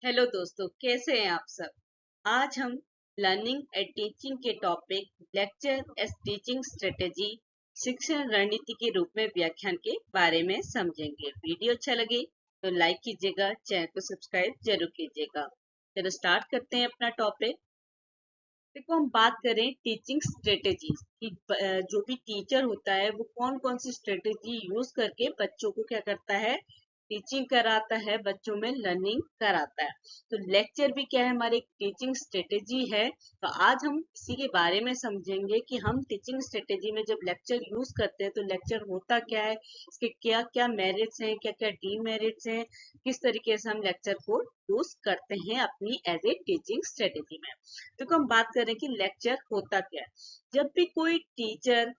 Hello दोस्तों, कैसे हैं आप सब। आज हम लर्निंग एंड टीचिंग के topic lecture S teaching strategy शिक्षण रणनीति के रूप में व्याख्यान के बारे में समझेंगे। वीडियो अच्छा लगे तो लाइक कीजिएगा, चैनल को सब्सक्राइब जरूर कीजिएगा। चलो स्टार्ट करते हैं अपना टॉपिक। देखो, हम बात करें टीचिंग स्ट्रेटेजी कि जो भी टीचर होता है वो कौन कौन सी स्ट्रेटेजी यूज करके बच्चों को क्या करता है, टीचिंग कराता है, बच्चों में लर्निंग कराता है। तो लेक्चर भी क्या है, हमारी एक टीचिंग स्ट्रेटेजी है। तो आज हम इसी के बारे में समझेंगे कि हम टीचिंग स्ट्रेटेजी में जब लेक्चर यूज करते हैं तो लेक्चर होता क्या है, इसके क्या क्या मेरिट्स हैं, क्या क्या डीमेरिट्स हैं, किस तरीके से हम लेक्चर को यूज करते हैं अपनी एज ए टीचिंग स्ट्रेटेजी में। तो हम बात करें कि लेक्चर होता क्या है। जब भी कोई टीचर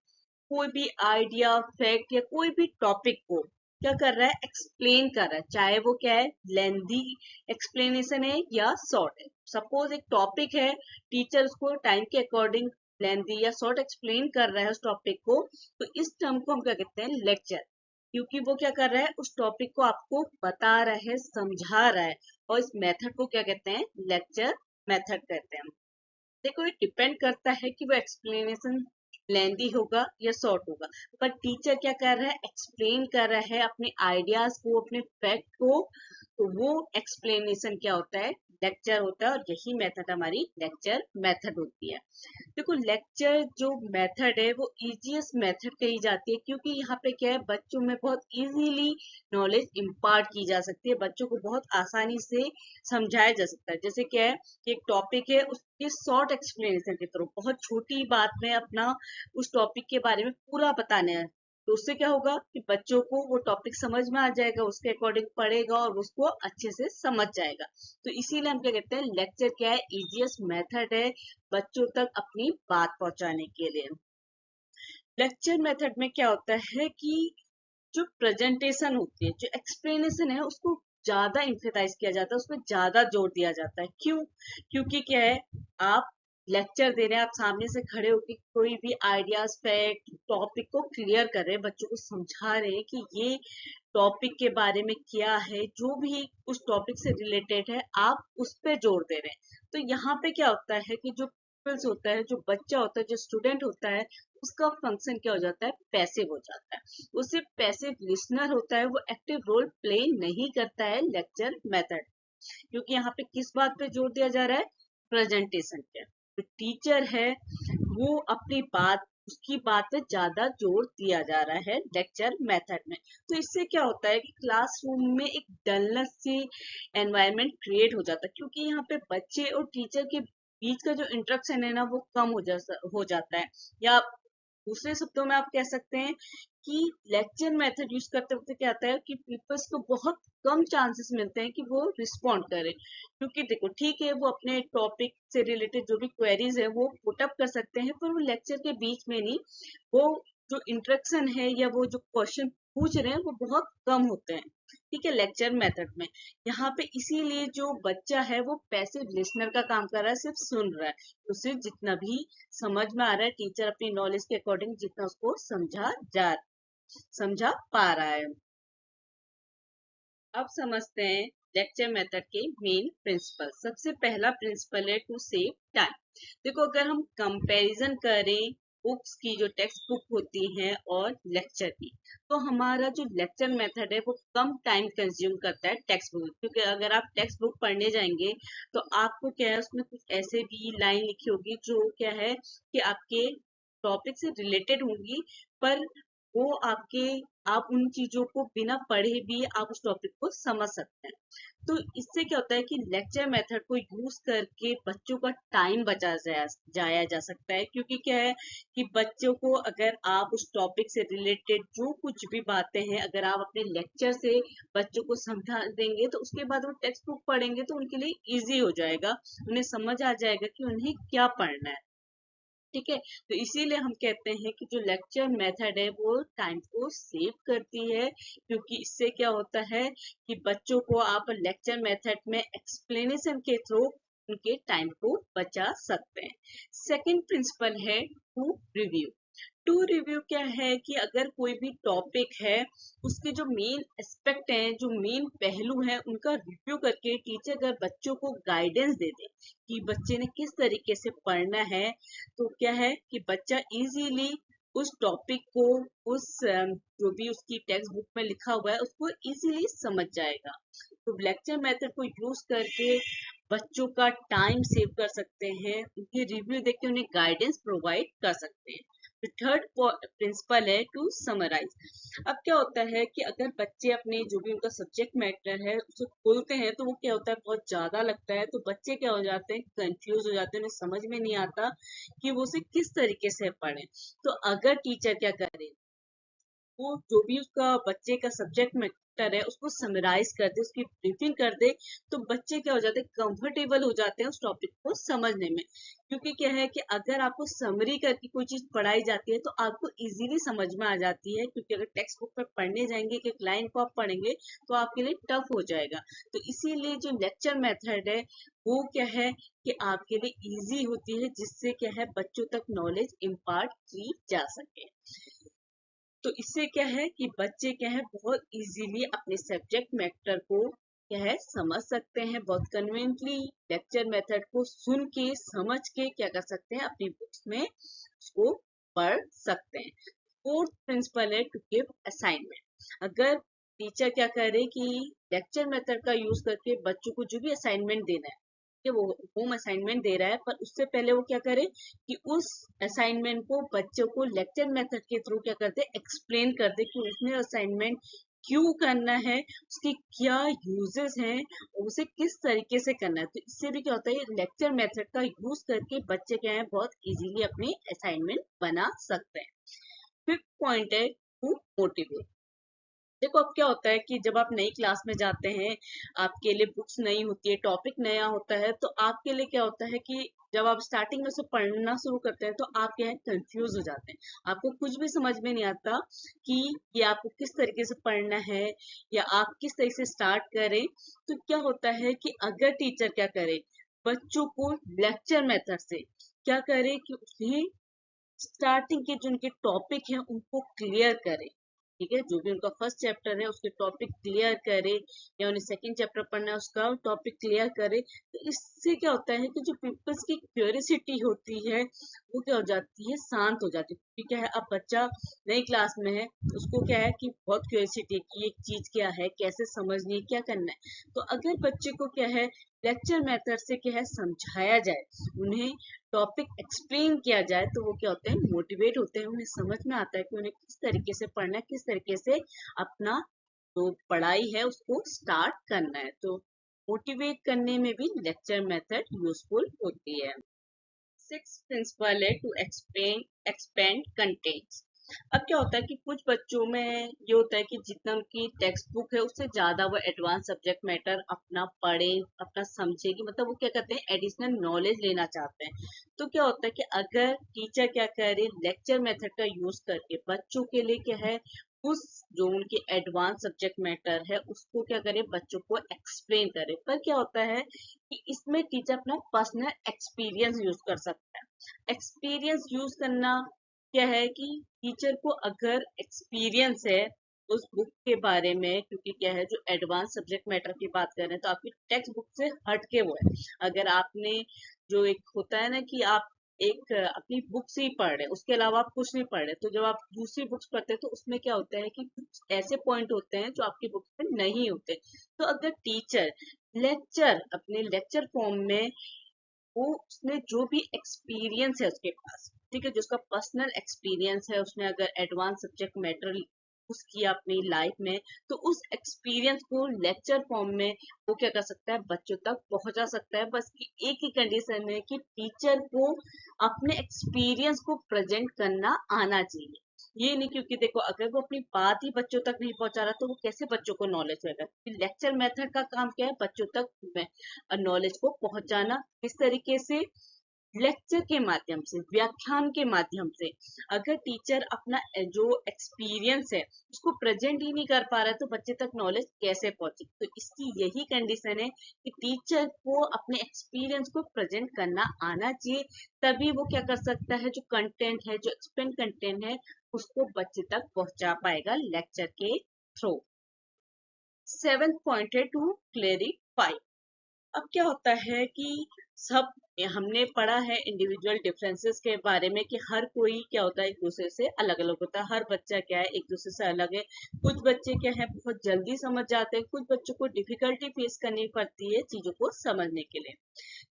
कोई भी आइडिया, फैक्ट या कोई भी टॉपिक को क्या कर रहा है, एक्सप्लेन कर रहा है, चाहे वो क्या है, लेंदी एक्सप्लेनेशन है या शॉर्ट है। सपोज एक टॉपिक है, टीचर उसको टाइम के अकॉर्डिंग लेंदी या शॉर्ट एक्सप्लेन कर रहा है उस टॉपिक को, तो इस टर्म को हम क्या कहते हैं, लेक्चर। क्योंकि वो क्या कर रहा है, उस टॉपिक को आपको बता रहा है, समझा रहा है, और इस मेथड को क्या कहते हैं, लेक्चर मेथड कहते हैं। देखो, ये डिपेंड करता है कि वो एक्सप्लेनेशन लेंदी होगा या शॉर्ट होगा, पर टीचर क्या कर रहा है, एक्सप्लेन कर रहा है अपने आइडियाज को, अपने फैक्ट को। तो वो एक्सप्लेनेशन क्या होता है, लेक्चर होता है, और यही मेथड हमारी लेक्चर मेथड होती है। देखो, लेक्चर जो मेथड है वो इजीएस्ट मेथड कही जाती है, क्योंकि यहाँ पे क्या है, बच्चों में बहुत इजीली नॉलेज इम्पार्ट की जा सकती है, बच्चों को बहुत आसानी से समझाया जा सकता है। जैसे क्या है कि एक टॉपिक है, उसके शॉर्ट एक्सप्लेनेशन के थ्रू बहुत छोटी बात में अपना उस टॉपिक के बारे में पूरा बताना है, तो उससे क्या होगा कि बच्चों को वो टॉपिक समझ में आ जाएगा, उसके अकॉर्डिंग पढ़ेगा और उसको अच्छे से समझ जाएगा। तो इसीलिए हम क्या कहते हैं, लेक्चर क्या है, इजीएस्ट मेथड है बच्चों तक अपनी बात पहुंचाने के लिए। लेक्चर मेथड में क्या होता है कि जो प्रेजेंटेशन होती है, जो एक्सप्लेनेशन है, उसको ज्यादा इम्फेसाइज किया जाता है, उसमें ज्यादा जोर दिया जाता है। क्यों? क्योंकि क्या है, आप लेक्चर दे रहे हैं, आप सामने से खड़े होकर कोई भी आइडियाज, फैक्ट, टॉपिक को क्लियर कर रहे हैं, बच्चों को समझा रहे हैं कि ये टॉपिक के बारे में क्या है, जो भी उस टॉपिक से रिलेटेड है, आप उस पर जोर दे रहे हैं। तो यहाँ पे क्या होता है कि जो pupils होता है, जो बच्चा होता है, जो स्टूडेंट होता है, उसका फंक्शन क्या हो जाता है, पैसिव हो जाता है। वो सिर्फ पैसिव लिसनर होता है, वो एक्टिव रोल प्ले नहीं करता है लेक्चर मेथड। क्योंकि यहाँ पे किस बात पे जोर दिया जा रहा है, प्रेजेंटेशन पे। तो टीचर है वो अपनी बात, उसकी बात पे ज्यादा जोर दिया जा रहा है लेक्चर मेथड में। तो इससे क्या होता है कि क्लासरूम में एक डलनेस सी एनवायरनमेंट क्रिएट हो जाता है, क्योंकि यहाँ पे बच्चे और टीचर के बीच का जो इंटरेक्शन है ना, वो कम हो जाता है। या दूसरे शब्दों में आप कह सकते हैं कि लेक्चर मेथड यूज करते वक्त क्या आता है कि पीपल्स को बहुत कम चांसेस मिलते हैं कि वो रिस्पॉन्ड करें। क्योंकि देखो, ठीक है, वो अपने टॉपिक से रिलेटेड जो भी क्वेरीज है वो पुट अप कर सकते हैं, पर वो लेक्चर के बीच में नहीं, वो जो इंटरेक्शन है या वो जो क्वेश्चन पूछ रहे हैं वो बहुत कम होते हैं। ठीक है, लेक्चर मेथड में यहाँ पे इसीलिए जो बच्चा है वो पैसिव लिसनर का काम कर रहा है, सिर्फ सुन रहा है। उसे जितना भी समझ में आ रहा है, टीचर अपनी नॉलेज के अकॉर्डिंग जितना उसको समझा पा रहा है। अब समझते हैं लेक्चर मेथड के मेन प्रिंसिपल। सबसे पहला प्रिंसिपल है टू सेव टाइम। देखो, अगर हम कंपैरिजन करें बुक्स की, जो टेक्स्ट बुक होती हैं, और लेक्चर की, तो हमारा जो लेक्चर मेथड है वो कम टाइम कंज्यूम करता है टेक्स्ट बुक। क्योंकि अगर आप टेक्स्ट बुक पढ़ने जाएंगे तो आपको क्या है, उसमें कुछ ऐसे भी लाइन लिखी होगी जो क्या है कि आपके टॉपिक से रिलेटेड होंगी, पर वो आप उन चीजों को बिना पढ़े भी आप उस टॉपिक को समझ सकते हैं। तो इससे क्या होता है कि लेक्चर मेथड को यूज करके बच्चों का टाइम जाया जा सकता है। क्योंकि क्या है कि बच्चों को अगर आप उस टॉपिक से रिलेटेड जो कुछ भी बातें हैं, अगर आप अपने लेक्चर से बच्चों को समझा देंगे, तो उसके बाद वो टेक्स्ट बुक पढ़ेंगे तो उनके लिए इजी हो जाएगा, उन्हें समझ आ जाएगा कि उन्हें क्या पढ़ना है। ठीक है, तो इसीलिए हम कहते हैं कि जो लेक्चर मेथड है वो टाइम को सेव करती है। क्योंकि इससे क्या होता है कि बच्चों को आप लेक्चर मेथड में एक्सप्लेनेशन के थ्रू उनके टाइम को बचा सकते हैं। सेकंड प्रिंसिपल है टू रिव्यू। टू रिव्यू क्या है कि अगर कोई भी टॉपिक है उसके जो मेन एस्पेक्ट हैं, जो मेन पहलू हैं, उनका रिव्यू करके टीचर अगर बच्चों को गाइडेंस दे दे कि बच्चे ने किस तरीके से पढ़ना है, तो क्या है कि बच्चा इजीली उस टॉपिक को, उस जो भी उसकी टेक्स्ट बुक में लिखा हुआ है उसको इजीली समझ जाएगा। तो लेक्चर मेथड को यूज करके बच्चों का टाइम सेव कर सकते हैं, उनके रिव्यू देख के उन्हें गाइडेंस प्रोवाइड कर सकते हैं। तो थर्ड प्रिंसिपल है टू समराइज। अब क्या होता है कि अगर बच्चे अपने जो भी उनका सब्जेक्ट मैटर है उसे खोलते हैं तो वो क्या होता है, बहुत ज्यादा लगता है, तो बच्चे क्या हो जाते हैं, कंफ्यूज हो जाते हैं, उन्हें समझ में नहीं आता कि वो उसे किस तरीके से पढ़े। तो अगर टीचर क्या करे, वो जो भी उसका बच्चे का सब्जेक्ट मैटर है उसको समराइज कर दे, उसकी ब्रीफिंग कर दे, तो बच्चे क्या हो जाते हैं, कंफर्टेबल हो जाते हैं उस टॉपिक को समझने में। क्योंकि क्या है कि अगर आपको समरी करके कोई चीज पढ़ाई जाती है तो आपको इजीली समझ में आ जाती है, क्योंकि अगर टेक्स्ट बुक पर पढ़ने जाएंगे कि एक लाइन को आप पढ़ेंगे तो आपके लिए टफ हो जाएगा। तो इसीलिए जो लेक्चर मेथड है वो क्या है कि आपके लिए इजी होती है, जिससे क्या है बच्चों तक नॉलेज इम्पार्ट की जा सके। तो इससे क्या है कि बच्चे क्या है बहुत इजीली अपने सब्जेक्ट मैटर को क्या है समझ सकते हैं, बहुत कन्वीनियंटली लेक्चर मेथड को सुन के समझ के क्या कर सकते हैं, अपनी बुक्स में उसको पढ़ सकते हैं। फोर्थ प्रिंसिपल है टू गिव असाइनमेंट। अगर टीचर क्या करे कि लेक्चर मेथड का यूज करके बच्चों को जो भी असाइनमेंट देना है, कि वो होम असाइनमेंट दे रहा है, पर उससे पहले वो क्या करे कि उस असाइनमेंट को बच्चों को लेक्चर मेथड के थ्रू क्या करते, एक्सप्लेन कर दे कि उसने असाइनमेंट क्यों करना है, उसके क्या यूजेस हैं, और उसे किस तरीके से करना है। तो इससे भी क्या होता है, लेक्चर मेथड का यूज करके बच्चे क्या है बहुत इजीली अपने असाइनमेंट बना सकते हैं। फिफ्थ पॉइंट है टू मोटिवेट। देखो अब क्या होता है कि जब आप नई क्लास में जाते हैं, आपके लिए बुक्स नई होती है, टॉपिक नया होता है, तो आपके लिए क्या होता है कि जब आप स्टार्टिंग में से पढ़ना शुरू करते हैं तो आप क्या है कंफ्यूज हो जाते हैं, आपको कुछ भी समझ में नहीं आता कि ये आपको किस तरीके से पढ़ना है या आप किस तरीके से स्टार्ट करें। तो क्या होता है कि अगर टीचर क्या करे, बच्चों को लेक्चर मेथड से क्या करे कि उन्हें स्टार्टिंग के जो उनके टॉपिक हैं उनको क्लियर करे। ठीक है, जो भी उनका फर्स्ट चैप्टर है उसके टॉपिक क्लियर करे, या उन्हें सेकंड चैप्टर पढ़ना है उसका टॉपिक क्लियर करे। तो इससे क्या होता है कि जो पीपल्स की क्यूरियोसिटी होती है वो क्या हो जाती है, शांत हो जाती है। क्योंकि क्या है, अब बच्चा नई क्लास में है, उसको क्या है कि बहुत क्यूरियोसिटी की एक चीज क्या है, कैसे समझनी है, क्या करना है। तो अगर बच्चे को क्या है लेक्चर मेथड से क्या है समझाया जाए, उन्हें टॉपिक एक्सप्लेन किया जाए, तो वो क्या होते हैं, मोटिवेट होते हैं, उन्हें समझ में आता है कि उन्हें किस तरीके से पढ़ना है, किस तरीके से अपना जो पढ़ाई है उसको स्टार्ट करना है। तो मोटिवेट करने में भी लेक्चर मेथड यूजफुल होती है। सिक्स प्रिंसिपल है टू एक्सप्लेन एक्सपेंड कंटेंट्स। अब क्या होता है कि कुछ बच्चों में ये होता है कि जितना उनकी टेक्स्ट बुक है उससे ज्यादा वो एडवांस सब्जेक्ट मैटर अपना पढ़े, अपना समझे, कि मतलब वो क्या करते हैं एडिशनल नॉलेज लेना चाहते हैं। तो क्या होता है कि अगर टीचर क्या करे लेक्चर मेथड का यूज करके बच्चों के लिए क्या है उस जो उनकी एडवांस सब्जेक्ट मैटर है उसको क्या करे, बच्चों को एक्सप्लेन करे। पर क्या होता है कि इसमें टीचर अपना पर्सनल एक्सपीरियंस यूज कर सकता है। एक्सपीरियंस यूज करना क्या है कि टीचर को अगर एक्सपीरियंस है उस बुक के बारे में, क्योंकि क्या है जो एडवांस सब्जेक्ट मैटर की बात कर रहे हैं तो आपकी टेक्स्ट बुक से हट के वो है। अगर आपने जो एक होता है ना कि आप एक अपनी बुक से ही पढ़ रहे हैं, उसके अलावा आप कुछ नहीं पढ़ रहे, तो जब आप दूसरी बुक्स पढ़ते हैं तो उसमें क्या होता है कि कुछ ऐसे पॉइंट होते हैं जो आपकी बुक में नहीं होते। तो अगर टीचर लेक्चर अपने लेक्चर फॉर्म में वो उसने जो भी एक्सपीरियंस है उसके पास, ठीक है, जो उसका पर्सनल एक्सपीरियंस है, उसने अगर एडवांस सब्जेक्ट मैटर यूज किया अपनी लाइफ में, तो उस एक्सपीरियंस को लेक्चर फॉर्म में वो क्या कर सकता है, बच्चों तक पहुंचा सकता है। बस की एक ही कंडीशन है कि टीचर को अपने एक्सपीरियंस को प्रेजेंट करना आना चाहिए। ये नहीं, क्योंकि देखो अगर वो अपनी बात ही बच्चों तक नहीं पहुंचा रहा तो वो कैसे बच्चों को नॉलेज होगा। लेक्चर मेथड का काम क्या है, बच्चों तक नॉलेज को पहुंचाना। किस तरीके से, लेक्चर के माध्यम से, व्याख्यान के माध्यम से अगर टीचर अपना जो एक्सपीरियंस है उसको प्रेजेंट ही नहीं कर पा रहा है तो बच्चे तक नॉलेज कैसे पहुंचे। तो इसकी यही कंडीशन है कि टीचर को अपने एक्सपीरियंस को प्रेजेंट करना आना चाहिए, तभी वो क्या कर सकता है, जो कंटेंट है, जो एक्सप्लेन कंटेंट है, उसको बच्चे तक पहुंचा पाएगा लेक्चर के थ्रू। 7th पॉइंट है टू क्लेरिफाई। अब क्या होता है कि सब हमने पढ़ा है इंडिविजुअल डिफरेंसेस के बारे में कि हर कोई क्या होता है एक दूसरे से अलग अलग होता है, हर बच्चा क्या है एक दूसरे से अलग है। कुछ बच्चे क्या है बहुत जल्दी समझ जाते हैं, कुछ बच्चों को डिफिकल्टी फेस करनी पड़ती है चीजों को समझने के लिए।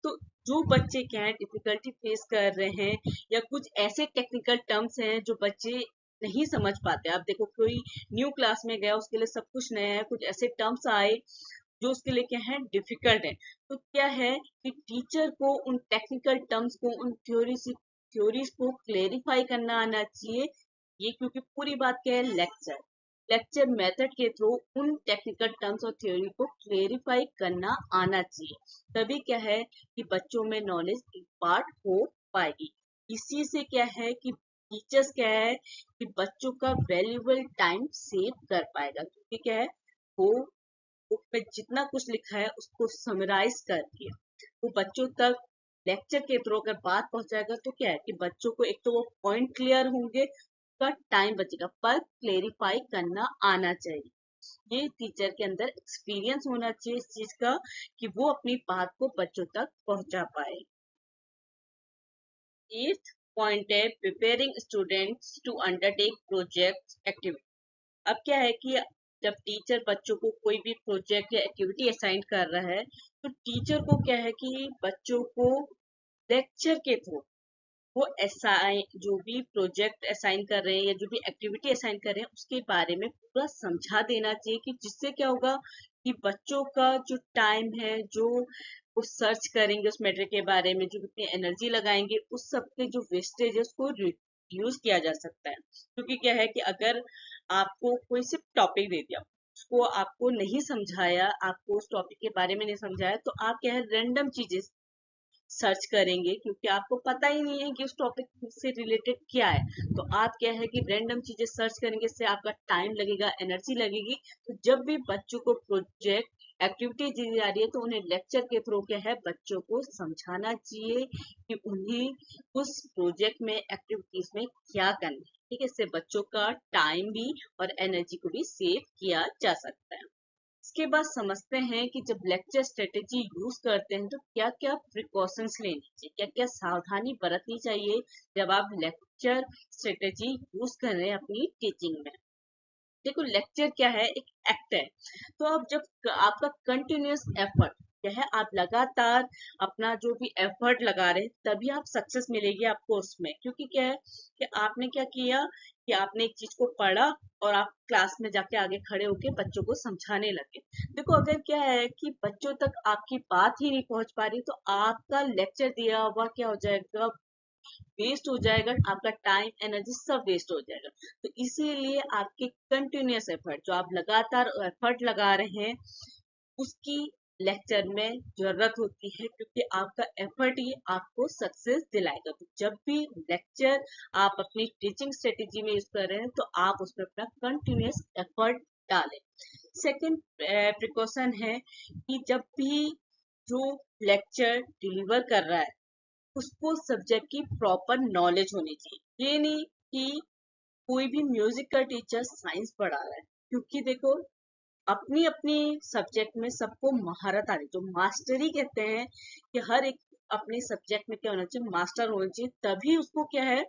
तो जो बच्चे क्या है डिफिकल्टी फेस कर रहे हैं या कुछ ऐसे टेक्निकल टर्म्स हैं जो बच्चे नहीं समझ पाते, आप देखो कोई न्यू क्लास में गया उसके लिए सब कुछ नया है, कुछ ऐसे टर्म्स आए जो उसके लिए क्या है डिफिकल्ट है, तो क्या है कि टीचर को उन टेक्निकल टर्म्स को, उन थ्योरीज को क्लेरिफाई करना आना चाहिए। ये क्योंकि पूरी बात क्या है, लेक्चर मेथड के थ्रू उन टेक्निकल टर्म्स और थ्योरी को क्लेरिफाई करना आना चाहिए, तभी क्या है कि बच्चों में नॉलेज इम्पार्ट हो पाएगी। इसी से क्या है कि टीचर्स क्या है कि बच्चों का वैल्यूएबल टाइम सेव कर पाएगा, क्योंकि क्या है वो बुक में जितना कुछ लिखा है उसको समराइज करके वो बच्चों तक लेक्चर के थ्रू अगर बात पहुंचाएगा तो क्या है कि बच्चों को एक तो वो पॉइंट क्लियर होंगे, का टाइम बचेगा, पर क्लेरिफाई करना आना चाहिए। ये टीचर के अंदर एक्सपीरियंस होना चाहिए इस चीज का कि वो अपनी बात को बच्चों तक पहुंचा पाए। 8th पॉइंट है preparing students to undertake project activity. अब क्या है कि जब टीचर बच्चों को कोई भी प्रोजेक्ट या एक्टिविटी असाइन कर रहा है तो टीचर को क्या है कि बच्चों को लेक्चर के थ्रू वो असाइन जो भी प्रोजेक्ट असाइन कर रहे हैं या जो भी एक्टिविटी असाइन कर रहे हैं उसके बारे में पूरा समझा देना चाहिए, कि जिससे क्या होगा कि बच्चों का जो टाइम है, जो वो सर्च करेंगे उस मैटर के बारे में, जो अपनी एनर्जी लगाएंगे, उस सब के जो वेस्टेज है उसको यूज किया जा सकता है। क्योंकि क्या है कि अगर आपको कोई सिर्फ टॉपिक दे दिया, उसको आपको नहीं समझाया, आपको उस टॉपिक के बारे में नहीं समझाया, तो आप क्या है रैंडम चीजें सर्च करेंगे, क्योंकि आपको पता ही नहीं है कि उस टॉपिक से रिलेटेड क्या है। तो आप क्या है कि रैंडम चीजें सर्च करेंगे, इससे आपका टाइम लगेगा, एनर्जी लगेगी। तो जब भी बच्चों को प्रोजेक्ट एक्टिविटी दी जा रही है तो उन्हें लेक्चर के थ्रू क्या है बच्चों को समझाना चाहिए कि उन्हें उस प्रोजेक्ट में एक्टिविटीज में क्या करना है। ठीक है, इससे बच्चों का टाइम भी और एनर्जी को भी सेव किया जा सकता है। इसके बाद समझते हैं कि जब लेक्चर स्ट्रेटेजी यूज करते हैं तो क्या क्या प्रिकॉशंस लेनी चाहिए, क्या क्या सावधानी बरतनी चाहिए जब आप लेक्चर स्ट्रेटेजी यूज कर रहे हैं अपनी टीचिंग में। देखो लेक्चर क्या है, एक एक्ट है। तो अब जब आपका कंटिन्यूअस एफर्ट क्या है, आप लगातार अपना जो भी एफर्ट लगा रहे हैं तभी आप सक्सेस मिलेगी आपको उसमें। क्योंकि क्या है कि आपने क्या किया कि आपने एक चीज को पढ़ा और आप क्लास में जाके आगे खड़े होके बच्चों को समझाने लगे। देखो अगर क्या है कि बच्चों तक आपकी बात ही नहीं पहुंच पा रही तो आपका लेक्चर दिया हुआ क्या हो जाएगा, वेस्ट हो जाएगा, आपका टाइम एनर्जी सब वेस्ट हो जाएगा। तो इसीलिए आपके कंटिन्यूअस एफर्ट, जो आप लगातार एफर्ट लगा रहे हैं, उसकी लेक्चर में जरूरत होती है, क्योंकि आपका एफर्ट ही आपको सक्सेस दिलाएगा। तो जब भी लेक्चर आप अपनी टीचिंग स्ट्रेटेजी में यूज कर रहे हैं तो आप उसमें अपना कंटिन्यूअस एफर्ट डालें। सेकंड प्रिकॉशन है कि जब भी जो लेक्चर डिलीवर कर रहा है उसको सब्जेक्ट की प्रॉपर नॉलेज होनी चाहिए। ये नहीं कि कोई भी म्यूजिक का टीचर साइंस पढ़ा रहा है, क्योंकि देखो अपनी अपनी सब्जेक्ट में सबको महारत आनी, जो मास्टरी कहते हैं कि हर एक अपने सब्जेक्ट में क्या होना चाहिए, मास्टर होना चाहिए, तभी उसको क्या है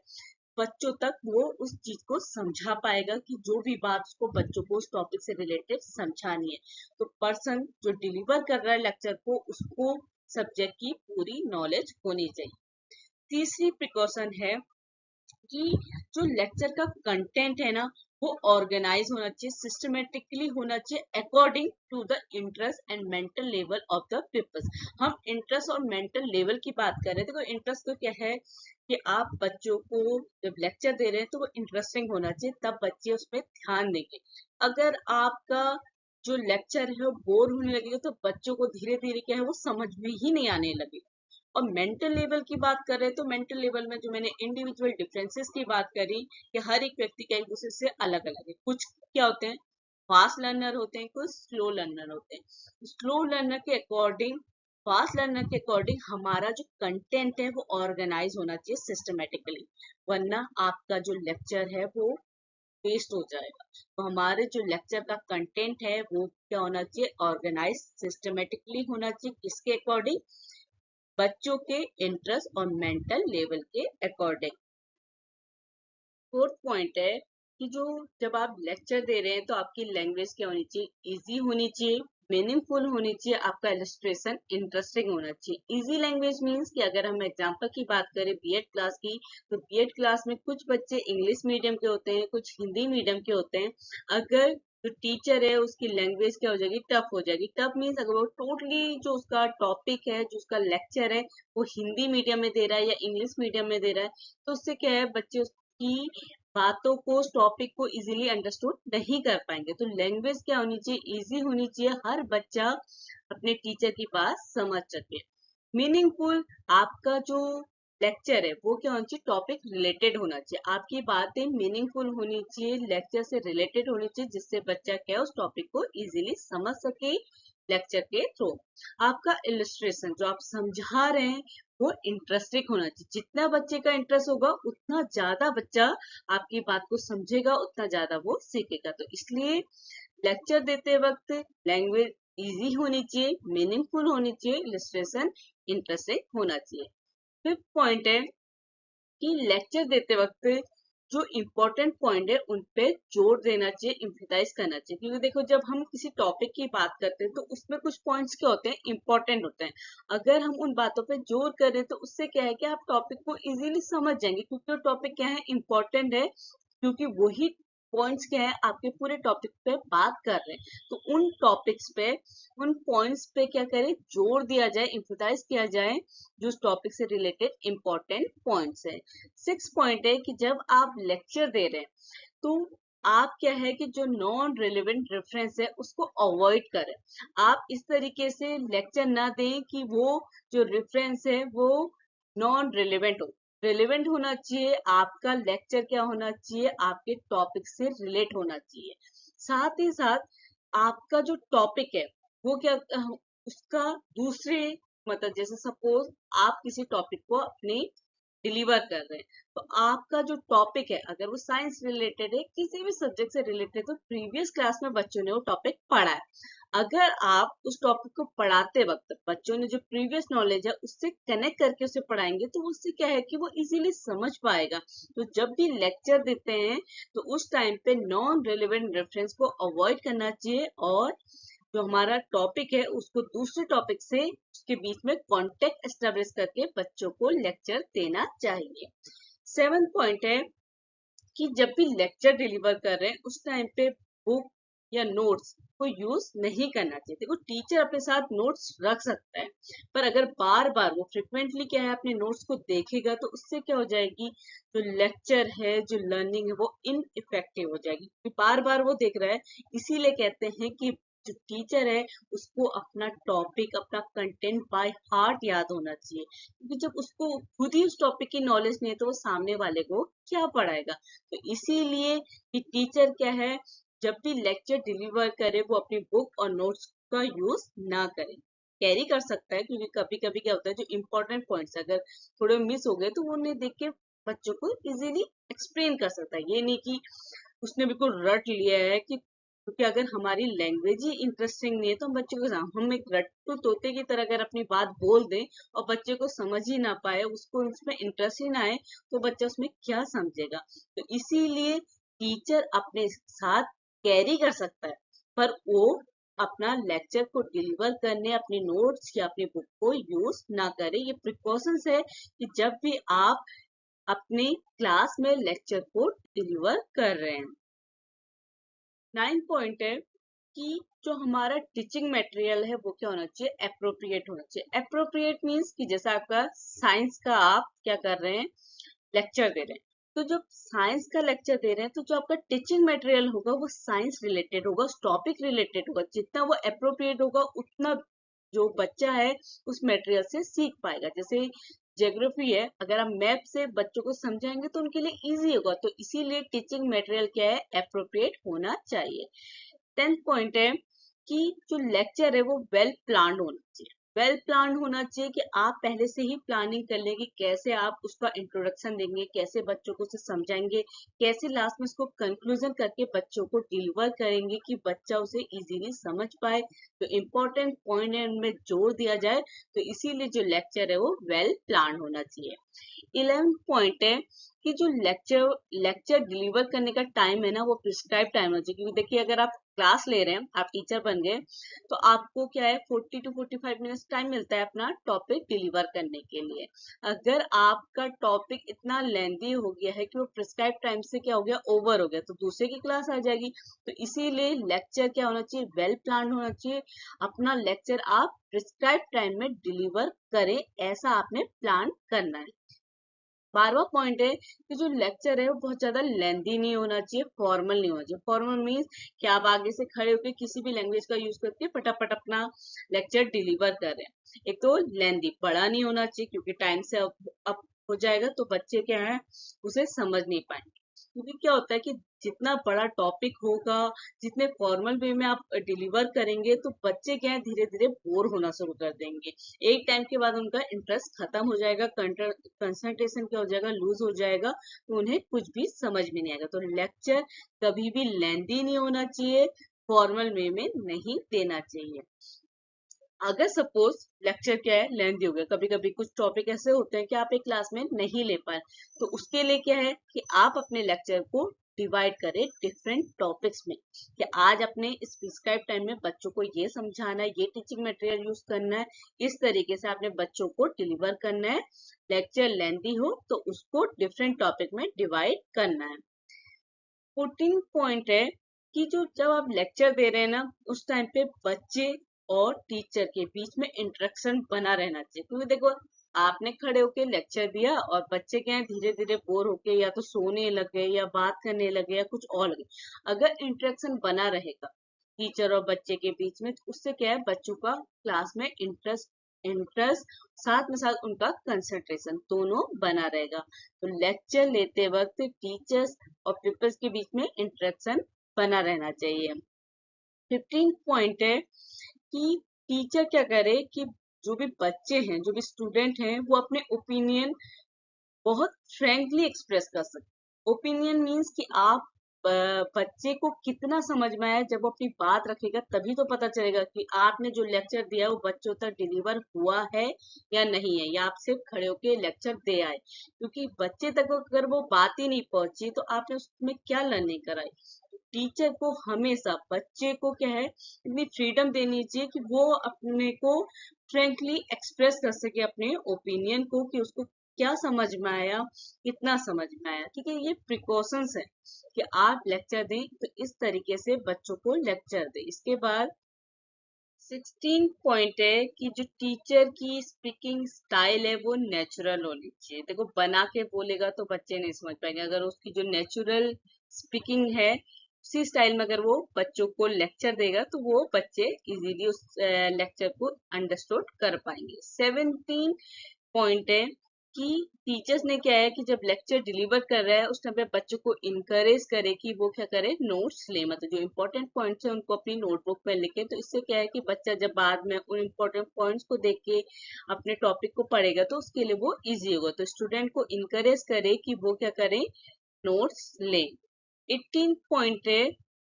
बच्चों तक वो उस चीज को समझा पाएगा कि जो भी बात उसको बच्चों को उस टॉपिक से रिलेटेड समझानी है। तो पर्सन जो डिलीवर कर रहा है लेक्चर को उसको सब्जेक्ट की पूरी नॉलेज होनी चाहिए। तीसरी प्रिकॉशन है कि जो लेक्चर का कंटेंट है ना वो ऑर्गेनाइज होना चाहिए, सिस्टमेटिकली होना चाहिए according to the interest and mental level of the peoples. हम इंटरेस्ट और मेंटल लेवल की बात कर रहे हैं। देखो इंटरेस्ट तो क्या है कि आप बच्चों को जब लेक्चर दे रहे हैं तो वो इंटरेस्टिंग होना चाहिए, तब बच्चे उसमें ध्यान देंगे। अगर आपका जो लेक्चर है वो बोर होने लगेगा तो बच्चों को धीरे धीरे क्या है वो समझ में ही नहीं आने लगेगा। और मेंटल लेवल की बात कर रहे हैं तो मेंटल लेवल में जो मैंने इंडिविजुअल डिफरेंसेस की बात करी कि हर एक व्यक्ति का एक दूसरे से अलग अलग है। कुछ क्या होते हैं, फास्ट लर्नर होते हैं, कुछ स्लो लर्नर होते हैं। स्लो लर्नर के अकॉर्डिंग, फास्ट लर्नर के अकॉर्डिंग हमारा जो कंटेंट है वो ऑर्गेनाइज होना चाहिए सिस्टमेटिकली, वरना आपका जो लेक्चर है वो वेस्ट हो जाएगा। तो हमारे जो लेक्चर का कंटेंट है वो क्या होना चाहिए, ऑर्गेनाइज सिस्टमेटिकली होना चाहिए। किसके अकॉर्डिंग, बच्चों के इंटरेस्ट और मेंटल लेवल के अकॉर्डिंग। फोर्थ पॉइंट है कि जो जब आप लेक्चर दे रहे हैं तो आपकी लैंग्वेज क्या होनी चाहिए, इजी होनी चाहिए, मीनिंगफुल होनी चाहिए, आपका इलस्ट्रेशन इंटरेस्टिंग होना चाहिए। इजी लैंग्वेज मीन्स कि अगर हम एग्जांपल की बात करें बीएड क्लास की, तो बीएड क्लास में कुछ बच्चे इंग्लिश मीडियम के होते हैं, कुछ हिंदी मीडियम के होते हैं। अगर जो टीचर है उसकी लैंग्वेज क्या हो जाएगी, टफ हो जाएगी। टफ मीन्स अगर वो टोटली जो उसका टॉपिक है, जो उसका लेक्चर है वो हिंदी मीडियम में दे रहा है या इंग्लिश मीडियम में दे रहा है, तो उससे क्या है, बच्चे उसकी बातों को, उस टॉपिक को इजीली अंडरस्टूड नहीं कर पाएंगे। तो लैंग्वेज क्या होनी चाहिए, इजी होनी चाहिए, हर बच्चा अपने टीचर की बात समझ सके। मीनिंगफुल, आपका जो लेक्चर है वो क्या होना चाहिए, टॉपिक रिलेटेड होना चाहिए, आपकी बातें मीनिंगफुल होनी चाहिए, लेक्चर से रिलेटेड होनी चाहिए, जिससे बच्चा क्या उस टॉपिक को इजीली समझ सके लेक्चर के थ्रू। आपका इलस्ट्रेशन जो आप समझा रहे हैं वो इंटरेस्टिंग होना चाहिए। जितना बच्चे का इंटरेस्ट होगा उतना ज्यादा बच्चा आपकी बात को समझेगा, उतना ज्यादा वो सीखेगा। तो इसलिए लेक्चर देते वक्त लैंग्वेज इजी होनी चाहिए, मीनिंगफुल होनी चाहिए, इलस्ट्रेशन इंटरेस्टिंग होना चाहिए। फिफ्थ पॉइंट है कि लेक्चर देते वक्त जो इम्पोर्टेंट पॉइंट है उन पे जोर देना चाहिए, इम्फेसाइज करना चाहिए। क्योंकि देखो जब हम किसी टॉपिक की बात करते हैं तो उसमें कुछ पॉइंट्स क्या होते हैं, इम्पोर्टेंट होते हैं। अगर हम उन बातों पे जोर करें तो उससे क्या है कि आप टॉपिक को इजीली समझ जाएंगे, क्योंकि वो टॉपिक क्या है, इम्पोर्टेंट है, क्योंकि वही पॉइंट्स क्या है आपके पूरे टॉपिक पे बात कर रहे हैं। तो उन टॉपिक्स पे, उन पॉइंट्स पे क्या करें, जोर दिया जाए, इम्फेसाइज किया जाए जो उस टॉपिक से रिलेटेड इम्पोर्टेंट पॉइंट्स है। सिक्स पॉइंट है कि जब आप लेक्चर दे रहे हैं तो आप क्या है कि जो नॉन रिलेवेंट रेफरेंस है उसको अवॉइड करें। आप इस तरीके से लेक्चर ना दें कि वो जो रेफरेंस है वो नॉन रिलेवेंट हो। रिलेवेंट होना चाहिए, आपका लेक्चर क्या होना चाहिए, आपके टॉपिक से रिलेट होना चाहिए। साथ ही साथ आपका जो टॉपिक है वो क्या, उसका दूसरे, मतलब जैसे सपोज आप किसी टॉपिक को अपने डिलीवर कर रहे हैं, तो आपका जो टॉपिक है अगर वो साइंस रिलेटेड है, किसी भी सब्जेक्ट से रिलेटेड, तो प्रीवियस क्लास में बच्चों ने वो टॉपिक पढ़ा है। अगर आप उस टॉपिक को पढ़ाते वक्त बच्चों ने जो प्रीवियस नॉलेज है उससे कनेक्ट करके उसे पढ़ाएंगे तो उससे क्या है कि वो इजीली समझ पाएगा। तो जब भी लेक्चर देते हैं तो उस टाइम पे नॉन रिलेवेंट रेफरेंस को अवॉइड करना चाहिए, और जो हमारा टॉपिक है उसको दूसरे टॉपिक से उसके बीच में कॉन्टेक्ट एस्टेब्लिश करके बच्चों को लेक्चर देना चाहिए। सेवन पॉइंट है कि जब भी लेक्चर डिलीवर कर रहे हैं उस टाइम पे बुक या नोट्स को यूज नहीं करना चाहिए। देखो टीचर अपने साथ नोट्स रख सकता है, पर अगर बार बार वो फ्रिक्वेंटली क्या है अपने नोट्स को देखेगा तो उससे क्या हो जाएगी, जो लेक्चर है, जो लर्निंग है वो इनइफेक्टिव हो जाएगी, क्योंकि बार बार वो देख रहा है। इसीलिए कहते हैं कि जो टीचर है उसको अपना टॉपिक, अपना कंटेंट बाय हार्ट याद होना चाहिए, क्योंकि जब उसको खुद ही उस टॉपिक की नॉलेज नहीं है तो वो सामने वाले को क्या पढ़ाएगा। तो इसीलिए कि टीचर क्या है, जब भी लेक्चर डिलीवर करे वो अपनी बुक और नोट्स का यूज ना करे। कैरी कर सकता है, क्योंकि कभी कभी क्या होता है जो इम्पोर्टेंट पॉइंट्स अगर थोड़े मिस हो गए तो वो उन्हें देख के बच्चों को इजीली एक्सप्लेन कर सकता है। ये नहीं कि उसने बिल्कुल रट लिया है, कि क्योंकि अगर हमारी लैंग्वेज ही इंटरेस्टिंग नहीं है तो हम बच्चे को हम एक रट्टू तोते की तरह अगर अपनी बात बोल दें और बच्चे को समझ ही ना पाए, उसको उसमें इंटरेस्ट ही ना आए, तो बच्चा उसमें क्या समझेगा। तो इसीलिए टीचर अपने साथ कैरी कर सकता है, पर वो अपना लेक्चर को डिलीवर करने अपनी नोट्स या अपनी बुक को यूज ना करे। ये प्रिकॉशंस है कि जब भी आप अपने क्लास में लेक्चर को डिलीवर कर रहे हैं। 9 पॉइंट है कि जो हमारा टीचिंग मटेरियल है वो क्या होना चाहिए, अप्रोप्रिएट होना चाहिए। अप्रोप्रिएट मीन्स कि जैसा आपका साइंस का आप क्या कर रहे हैं, लेक्चर दे रहे हैं, तो जब साइंस का लेक्चर दे रहे हैं तो जो आपका टीचिंग मटेरियल होगा वो साइंस रिलेटेड होगा, टॉपिक रिलेटेड होगा। जितना वो अप्रोप्रिएट होगा उतना जो बच्चा है उस मटेरियल से सीख पाएगा। जैसे ज्योग्राफी है, अगर आप मैप से बच्चों को समझाएंगे तो उनके लिए इजी होगा, तो इसीलिए टीचिंग मटेरियल क्या है, एप्रोप्रिएट होना चाहिए। 10th पॉइंट है कि जो लेक्चर है वो वेल प्लान्ड होना चाहिए। वेल प्लान्ड होना चाहिए कि आप पहले से ही प्लानिंग कर लेंगे कैसे आप उसका इंट्रोडक्शन देंगे, कैसे बच्चों को उसे समझाएंगे, कैसे लास्ट में उसको कंक्लूजन करके बच्चों को डिलीवर करेंगे कि बच्चा उसे इजीली समझ पाए। तो इम्पोर्टेंट पॉइंट है, उनमें जोर दिया जाए, तो इसीलिए जो लेक्चर है वो वेल प्लान होना चाहिए। 11th पॉइंट है कि जो लेक्चर डिलीवर करने का टाइम है ना, वो प्रिस्क्राइब टाइम होना चाहिए। क्योंकि देखिए, अगर आप क्लास ले रहे हैं, आप टीचर बन गए, तो आपको क्या है 40 to 45 मिनट्स टाइम मिलता है अपना टॉपिक डिलीवर करने के लिए। अगर आपका टॉपिक इतना लेंदी हो गया है कि वो प्रिस्क्राइब टाइम से क्या हो गया, ओवर हो गया, तो दूसरे की क्लास आ जाएगी। तो इसीलिए लेक्चर क्या होना चाहिए, वेल प्लान होना चाहिए। अपना लेक्चर आप प्रिस्क्राइब टाइम में डिलीवर करें, ऐसा आपने प्लान करना है। 12वां पॉइंट है कि जो लेक्चर है वो बहुत ज्यादा लेंदी नहीं होना चाहिए, फॉर्मल नहीं होना चाहिए। फॉर्मल मीन्स कि आप आगे से खड़े होकर किसी भी लैंग्वेज का यूज करके फटाफट अपना लेक्चर डिलीवर कर रहे हैं। एक तो लेंदी, बड़ा नहीं होना चाहिए, क्योंकि टाइम से अप हो जाएगा तो बच्चे क्या है उसे समझ नहीं पाएंगे। क्योंकि क्या होता है कि जितना बड़ा टॉपिक होगा, जितने फॉर्मल वे में आप डिलीवर करेंगे, तो बच्चे क्या है धीरे धीरे बोर होना शुरू कर देंगे। एक टाइम के बाद उनका इंटरेस्ट खत्म हो जाएगा, कंसंट्रेशन क्या हो जाएगा, लूज हो जाएगा, तो उन्हें कुछ भी समझ में नहीं आएगा। तो लेक्चर कभी भी लेंदी नहीं होना चाहिए, फॉर्मल वे में नहीं देना चाहिए। अगर सपोज लेक्चर क्या है लेंदी हो गया, कभी कभी कुछ टॉपिक ऐसे होते हैं कि आप एक क्लास में नहीं ले पाए, तो उसके लिए क्या है कि आप अपने लेक्चर को डिवाइड करें डिफरेंट टॉपिक्स में, कि आज अपने इस प्रिस्क्राइब टाइम में बच्चों को ये समझाना है, ये टीचिंग मटेरियल यूज करना है, इस तरीके से आपने बच्चों को डिलीवर करना है। लेक्चर लेंदी हो तो उसको डिफरेंट टॉपिक में डिवाइड करना है। 14 पॉइंट है कि जो जब आप लेक्चर दे रहे हैं ना, उस टाइम पे बच्चे और टीचर के बीच में इंटरेक्शन बना रहना चाहिए। क्योंकि देखो, आपने खड़े होके लेक्चर दिया और बच्चे क्या है धीरे धीरे बोर होके या तो सोने लगे या बात करने लगे या कुछ और लगे। अगर इंटरेक्शन बना रहेगा टीचर और बच्चे के बीच में, तो उससे क्या है बच्चों का क्लास में इंटरेस्ट इंटरेस्ट साथ में साथ उनका कंसंट्रेशन दोनों बना रहेगा। तो लेक्चर लेते वक्त टीचर्स और पीपल्स के बीच में इंटरेक्शन बना रहना चाहिए। 15 पॉइंट है कि टीचर क्या करे कि जो भी बच्चे हैं, जो भी स्टूडेंट हैं, वो अपने ओपिनियन बहुत फ्रैंकली एक्सप्रेस कर सकते। ओपिनियन मीन्स कि आप बच्चे को कितना समझ में आया, जब वो अपनी बात रखेगा तभी तो पता चलेगा कि आपने जो लेक्चर दिया वो बच्चों तक डिलीवर हुआ है या नहीं है, या आप सिर्फ खड़े होके लेक्चर दे आए। क्योंकि बच्चे तक अगर वो बात ही नहीं पहुंची तो आपने उसमें क्या लर्निंग कराई। टीचर को हमेशा बच्चे को क्या है इतनी फ्रीडम देनी चाहिए कि वो अपने को फ्रेंकली एक्सप्रेस कर सके अपने ओपिनियन को, कि उसको क्या समझ में आया, कितना समझ में आया। ठीक है, ये प्रिकॉशंस है कि आप लेक्चर दें तो इस तरीके से बच्चों को लेक्चर दें। इसके बाद 16 पॉइंट है कि जो टीचर की स्पीकिंग स्टाइल है वो नेचुरल होनी चाहिए। देखो, बना के बोलेगा तो बच्चे नहीं समझ पाएंगे। अगर उसकी जो नेचुरल स्पीकिंग है उसी स्टाइल में अगर वो बच्चों को लेक्चर देगा तो वो बच्चे इजीली उस लेक्चर को अंडरस्टूड कर पाएंगे। 17 पॉइंट है कि टीचर्स ने क्या है कि जब लेक्चर डिलीवर कर रहा है उस टाइम पे बच्चों को इनकरेज करे कि वो क्या करे, नोट्स ले। मतलब जो इंपॉर्टेंट पॉइंट्स है उनको अपनी नोटबुक में लिखे, तो इससे क्या है कि बच्चा जब बाद में उन इंपॉर्टेंट पॉइंट्स को देख के अपने टॉपिक को पढ़ेगा तो उसके लिए वो इजी होगा। तो स्टूडेंट को इनकरेज करे कि वो क्या करें, नोट्स लें। 18 पॉइंट है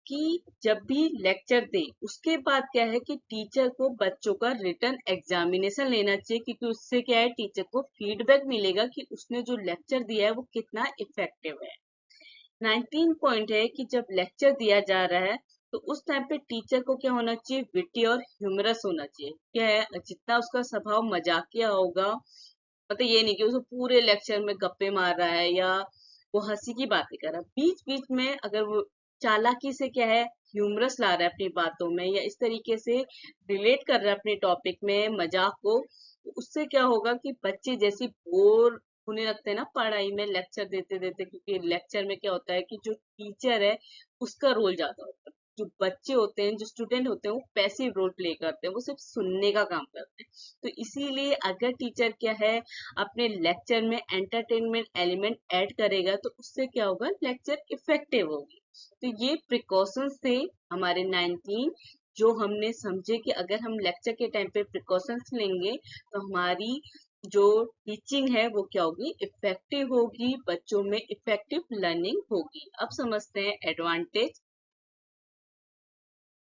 कि जब भी लेक्चर दे उसके बाद क्या है कि टीचर को बच्चों का रिटन एग्जामिनेशन लेना चाहिए, क्योंकि उससे क्या है टीचर को फीडबैक मिलेगा कि उसने जो लेक्चर दिया है वो कितना इफेक्टिव है। 19 पॉइंट है कि जब लेक्चर दिया जा रहा है तो उस टाइम पे टीचर को क्या होना चाहिए, विटी और ह्यूमरस होना चाहिए। क्या है, जितना उसका स्वभाव मजाकिया होगा, मतलब ये नहीं कि उसको पूरे लेक्चर में गप्पे मार रहा है या वो हंसी की बातें कर रहा है, बीच बीच में अगर वो चालाकी से क्या है ह्यूमरस ला रहा है अपनी बातों में, या इस तरीके से रिलेट कर रहा है अपने टॉपिक में मजाक को, तो उससे क्या होगा कि बच्चे जैसे बोर होने लगते हैं ना पढ़ाई में लेक्चर देते देते। क्योंकि लेक्चर में क्या होता है कि जो टीचर है उसका रोल ज्यादा होता है, जो बच्चे होते हैं, जो स्टूडेंट होते हैं, वो पैसिव रोल प्ले करते हैं, वो सिर्फ सुनने का काम करते हैं। तो इसीलिए अगर टीचर क्या है अपने लेक्चर में एंटरटेनमेंट एलिमेंट ऐड करेगा तो उससे क्या होगा, लेक्चर इफेक्टिव होगी। तो ये प्रिकॉशंस थे हमारे 19 जो हमने समझे कि अगर हम लेक्चर के टाइम पे प्रिकॉशंस लेंगे तो हमारी जो टीचिंग है वो क्या होगी, इफेक्टिव होगी, बच्चों में इफेक्टिव लर्निंग होगी। अब समझते हैं एडवांटेज।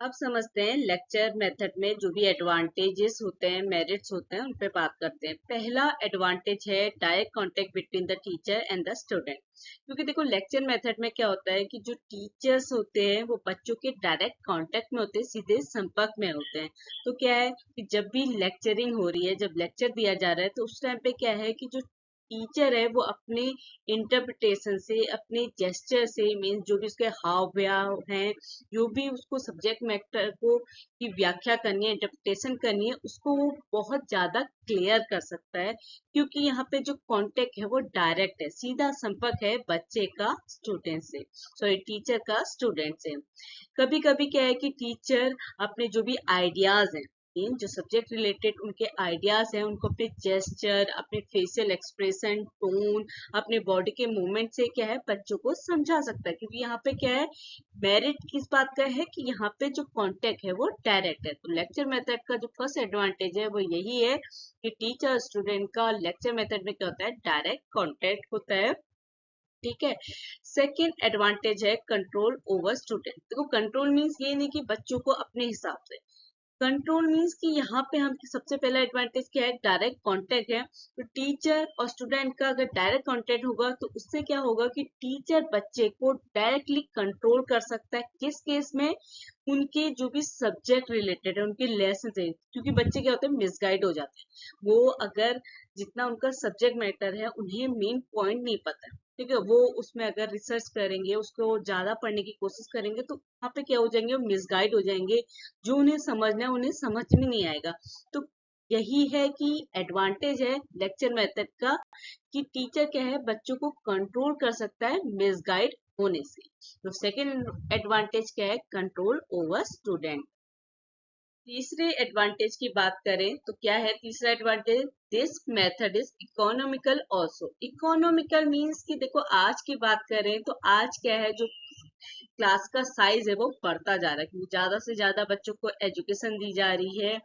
अब समझते हैं लेक्चर मेथड में जो भी एडवांटेजेस होते हैं, मेरिट्स होते हैं, उन पे बात करते हैं। पहला एडवांटेज है direct contact between the teacher and the student. क्योंकि देखो लेक्चर मेथड में क्या होता है कि जो टीचर्स होते हैं वो बच्चों के डायरेक्ट कांटेक्ट में होते हैं, सीधे संपर्क में होते हैं। तो क्या है कि जब भी लेक्चरिंग हो रही है, जब लेक्चर दिया जा रहा है, तो उस टाइम पे क्या है कि जो टीचर है वो अपने इंटरप्रिटेशन से, अपने जेस्चर से, मीन्स जो भी उसके हाव भाव हैं, जो भी उसको सब्जेक्ट मैटर को की व्याख्या करनी है, इंटरप्रिटेशन करनी है, उसको वो बहुत ज्यादा क्लियर कर सकता है। क्योंकि यहाँ पे जो कांटेक्ट है वो डायरेक्ट है, सीधा संपर्क है बच्चे का स्टूडेंट से, सॉरी टीचर का स्टूडेंट से। कभी कभी क्या है कि टीचर अपने जो भी आइडियाज हैं, जो सब्जेक्ट रिलेटेड उनके आइडियाज हैं, उनको अपने जेस्चर, अपने फेशियल एक्सप्रेशन, टोन, अपने बॉडी के मूवमेंट से क्या है बच्चों को समझा सकता है। क्योंकि यहाँ पे क्या है, मेरिट किस बात का है कि यहाँ पे जो कांटेक्ट है वो डायरेक्ट है। तो लेक्चर मेथड का जो फर्स्ट एडवांटेज है वो यही है कि टीचर स्टूडेंट का लेक्चर मेथड में क्या होता है, डायरेक्ट कांटेक्ट होता है। ठीक है। सेकेंड एडवांटेज है कंट्रोल ओवर स्टूडेंट। देखो कंट्रोल मीन्स ये नहीं कि बच्चों को अपने हिसाब से, कंट्रोल मीन्स कि यहाँ पे हम सबसे पहला एडवांटेज क्या है, डायरेक्ट कांटेक्ट है। तो टीचर और स्टूडेंट का अगर डायरेक्ट कांटेक्ट होगा तो उससे क्या होगा कि टीचर बच्चे को डायरेक्टली कंट्रोल कर सकता है। किस केस में, उनके जो भी सब्जेक्ट रिलेटेड है, उनके लेसन है। क्योंकि बच्चे क्या होते हैं, मिसगाइड हो जाते हैं। वो अगर जितना उनका सब्जेक्ट मैटर है उन्हें मेन पॉइंट नहीं पता है, ठीक है, वो उसमें अगर रिसर्च करेंगे, उसको ज्यादा पढ़ने की कोशिश करेंगे तो वहाँ पे क्या हो जाएंगे, वो मिसगाइड हो जाएंगे। जो उन्हें समझना है उन्हें समझ में नहीं आएगा। तो यही है कि एडवांटेज है लेक्चर मेथड का कि टीचर क्या है बच्चों को कंट्रोल कर सकता है मिसगाइड होने से। तो सेकेंड एडवांटेज क्या है, कंट्रोल ओवर स्टूडेंट। तीसरे एडवांटेज की बात करें तो क्या है तीसरा advantage, this method is economical also. Economical means कि देखो आज की बात करें तो आज क्या है, जो क्लास का साइज है वो बढ़ता जा रहा है, क्योंकि ज्यादा से ज्यादा बच्चों को एजुकेशन दी जा रही है।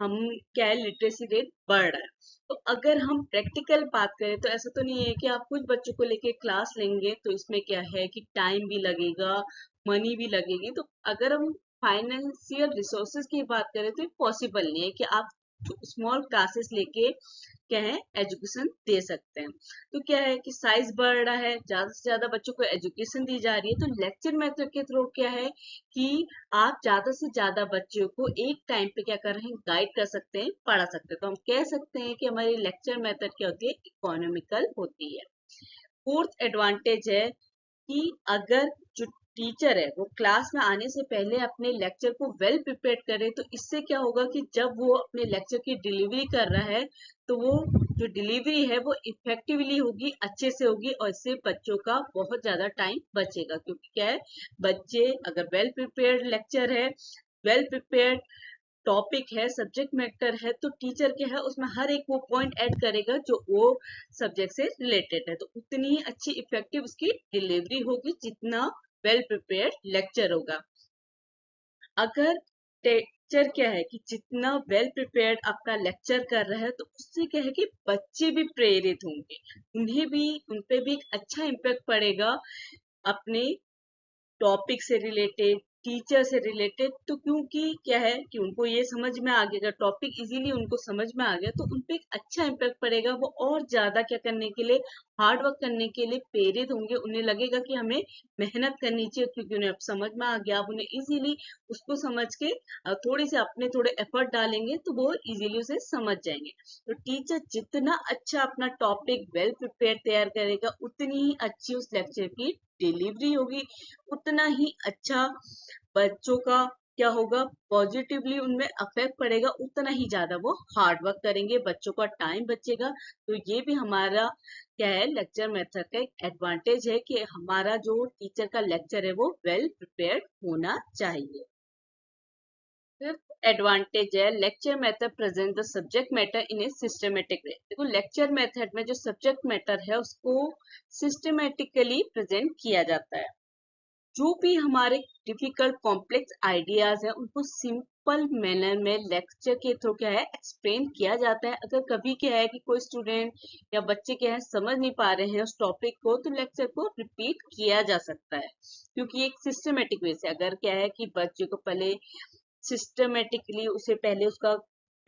हम क्या है, लिटरेसी रेट बढ़ रहा है। तो अगर हम प्रैक्टिकल बात करें तो ऐसा तो नहीं है कि आप कुछ बच्चों को लेके क्लास लेंगे तो इसमें क्या है कि टाइम भी लगेगा, मनी भी लगेगी। तो अगर हम फाइनेंशियल रिसोर्सेज की बात करें तो पॉसिबल नहीं है कि आप स्मॉल क्लासेस लेके क्या है एजुकेशन दे सकते हैं। तो क्या है कि साइज बढ़ रहा है, ज्यादा से ज्यादा बच्चों को एजुकेशन दी जा रही है। तो लेक्चर मेथड के थ्रू क्या है कि आप ज्यादा से ज्यादा बच्चों को एक टाइम पे क्या कर रहे हैं, गाइड कर सकते हैं, पढ़ा सकते हैं। तो हम कह सकते हैं कि हमारी लेक्चर मेथड क्या होती है, इकोनॉमिकल होती है। फोर्थ एडवांटेज है कि अगर जो टीचर है वो क्लास में आने से पहले अपने लेक्चर को वेल प्रिपेयर करे तो इससे क्या होगा कि जब वो अपने लेक्चर की डिलीवरी कर रहा है तो वो जो डिलीवरी है वो इफेक्टिवली होगी, अच्छे से होगी, और इससे बच्चों का बहुत ज्यादा टाइम बचेगा। क्योंकि क्या है, बच्चे अगर वेल प्रिपेयर्ड लेक्चर है, वेल प्रिपेयर्ड टॉपिक है, सब्जेक्ट मैटर है, तो टीचर क्या है उसमें हर एक वो पॉइंट ऐड करेगा जो वो सब्जेक्ट से रिलेटेड है। तो उतनी ही अच्छी इफेक्टिव उसकी डिलीवरी होगी जितना वेल प्रिपेयर्ड लेक्चर होगा। अगर टीचर क्या है कि जितना वेल प्रिपेयर्ड आपका लेक्चर कर रहा है तो उससे क्या है कि बच्चे भी प्रेरित होंगे, उन्हें भी, उन पे भी एक अच्छा इम्पैक्ट पड़ेगा अपने टॉपिक से रिलेटेड, टीचर से रिलेटेड। तो क्योंकि क्या है कि उनको ये समझ में आ गया, अगर टॉपिक इजीली उनको समझ में आ गया तो उन पे एक अच्छा इम्पैक्ट पड़ेगा। वो और ज्यादा क्या करने के लिए, हार्ड वर्क करने के लिए प्रेरित होंगे। उन्हें लगेगा कि हमें मेहनत करनी चाहिए, क्योंकि उन्हें अब समझ में आ गया। अब उन्हें इजीली उसको समझ के थोड़ी से अपने थोड़े एफर्ट डालेंगे तो वो इजीली उसे समझ जाएंगे। तो टीचर जितना अच्छा अपना टॉपिक वेल प्रिपेयर तैयार करेगा उतनी ही अच्छी उस लेक्चर की डिलीवरी होगी, उतना ही अच्छा बच्चों का क्या होगा, पॉजिटिवली उनमें अफेक्ट पड़ेगा, उतना ही ज्यादा वो हार्ड वर्क करेंगे, बच्चों का टाइम बचेगा। तो ये भी हमारा क्या है, लेक्चर मेथड का एक एडवांटेज है कि हमारा जो टीचर का लेक्चर है वो वेल प्रिपेयर्ड होना चाहिए। फिफ्थ एडवांटेज है, lecture method present the subject matter in a systematic way. देखो लेक्चर मेथड में जो सब्जेक्ट मैटर है उसको सिस्टमेटिकली प्रेजेंट किया जाता है। जो भी हमारे डिफिकल्ट कॉम्प्लेक्स आइडियाज है उनको सिंपल मैनर में लेक्चर के थ्रू क्या है, एक्सप्लेन किया जाता है। अगर कभी क्या है कि कोई स्टूडेंट या बच्चे क्या है समझ नहीं पा रहे हैं उस टॉपिक को, तो लेक्चर को रिपीट किया जा सकता है, क्योंकि एक सिस्टमेटिक वे से अगर क्या है कि बच्चे को पहले सिस्टमेटिकली उसे पहले उसका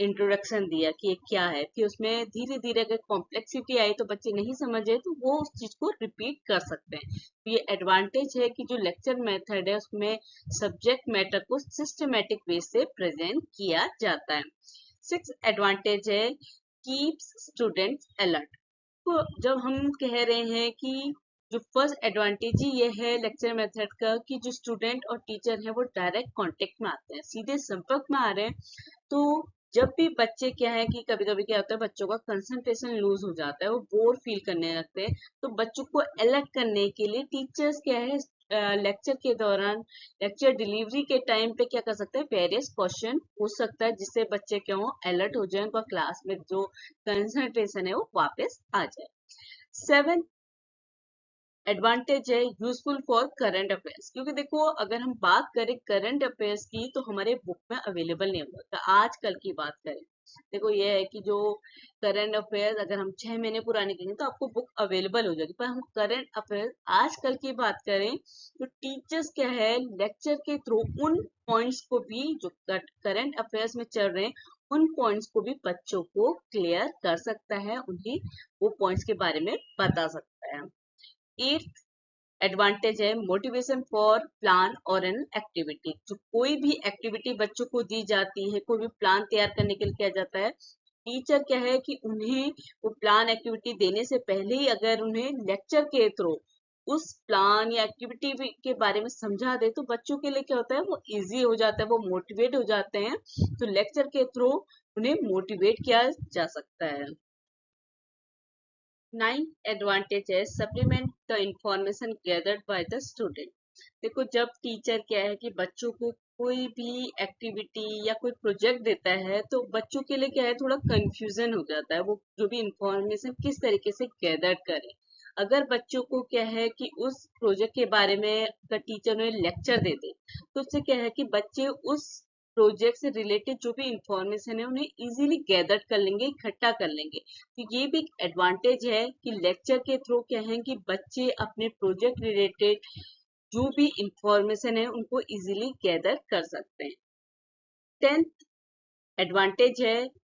इंट्रोडक्शन दिया कि ये क्या है, फिर उसमें धीरे धीरे अगर कॉम्प्लेक्सिटी आई तो बच्चे नहीं समझे तो वो उस चीज को रिपीट कर सकते हैं। तो ये एडवांटेज है कि जो लेक्चर मेथड है उसमें सब्जेक्ट मैटर को सिस्टमेटिक वे से प्रेजेंट किया जाता है। सिक्स एडवांटेज है, कीप्स स्टूडेंट्स अलर्ट। तो जब हम कह रहे हैं कि जो फर्स्ट एडवांटेज ही ये है लेक्चर मेथड का कि जो स्टूडेंट और टीचर है वो डायरेक्ट कांटेक्ट में आते हैं, सीधे संपर्क में आ रहे हैं। तो जब भी बच्चे क्या है कि कभी कभी क्या होता है, बच्चों का कंसंट्रेशन लूज हो जाता है, वो बोर फील करने लगते हैं, तो बच्चों को अलर्ट करने के लिए टीचर्स क्या है, लेक्चर के दौरान लेक्चर डिलीवरी के टाइम पे क्या कर सकते हैं, वेरियस क्वेश्चन पूछ सकता है, जिससे बच्चे क्या हो, अलर्ट हो जाए, उनका क्लास में जो कंसंट्रेशन है वो वापस आ जाए। सेवन एडवांटेज है, यूजफुल फॉर करंट अफेयर्स। क्योंकि देखो अगर हम बात करें करंट अफेयर्स की तो हमारे बुक में अवेलेबल नहीं होगा। तो आजकल की बात करें, देखो ये है कि जो करंट अफेयर्स अगर हम 6 महीने पुराने करेंगे तो आपको बुक अवेलेबल हो जाएगी, पर हम करंट अफेयर्स आजकल की बात करें तो टीचर्स क्या है, लेक्चर के थ्रू उन पॉइंट्स को भी जो करंट अफेयर्स में चल रहे हैं उन पॉइंट्स को भी बच्चों को क्लियर कर सकता है, उन्हें वो पॉइंट्स के बारे में बता सकता है। एट एडवांटेज है, मोटिवेशन फॉर प्लान और एन एक्टिविटी। जो कोई भी एक्टिविटी बच्चों को दी जाती है, कोई भी प्लान तैयार करने के लिए किया जाता है, टीचर क्या है कि उन्हें वो प्लान एक्टिविटी देने से पहले ही अगर उन्हें लेक्चर के थ्रू उस प्लान या एक्टिविटी के बारे में समझा दे तो बच्चों के लिए क्या होता है, वो इजी हो जाता है, वो मोटिवेट हो जाते हैं। तो लेक्चर के थ्रू उन्हें मोटिवेट किया जा सकता है। नाइन्थ एडवांटेज है, supplement the information gathered by the student. देखो जब टीचर क्या है कि बच्चों को कोई भी एक्टिविटी या कोई प्रोजेक्ट देता है तो बच्चों के लिए क्या है, थोड़ा कंफ्यूजन हो जाता है, वो जो भी इंफॉर्मेशन किस तरीके से गैदर करें। अगर बच्चों को क्या है कि उस प्रोजेक्ट के बारे में अगर टीचर उन्हें लेक्चर दे दे तो उससे क्या है कि बच्चे उस प्रोजेक्ट से रिलेटेड जो भी इंफॉर्मेशन है उन्हें इजीली गैदर कर लेंगे, इकट्ठा कर लेंगे। तो ये भी एक एडवांटेज है कि लेक्चर के थ्रू क्या है कि बच्चे अपने प्रोजेक्ट रिलेटेड जो भी इंफॉर्मेशन है उनको इजीली गैदर कर सकते हैं। 10th एडवांटेज है,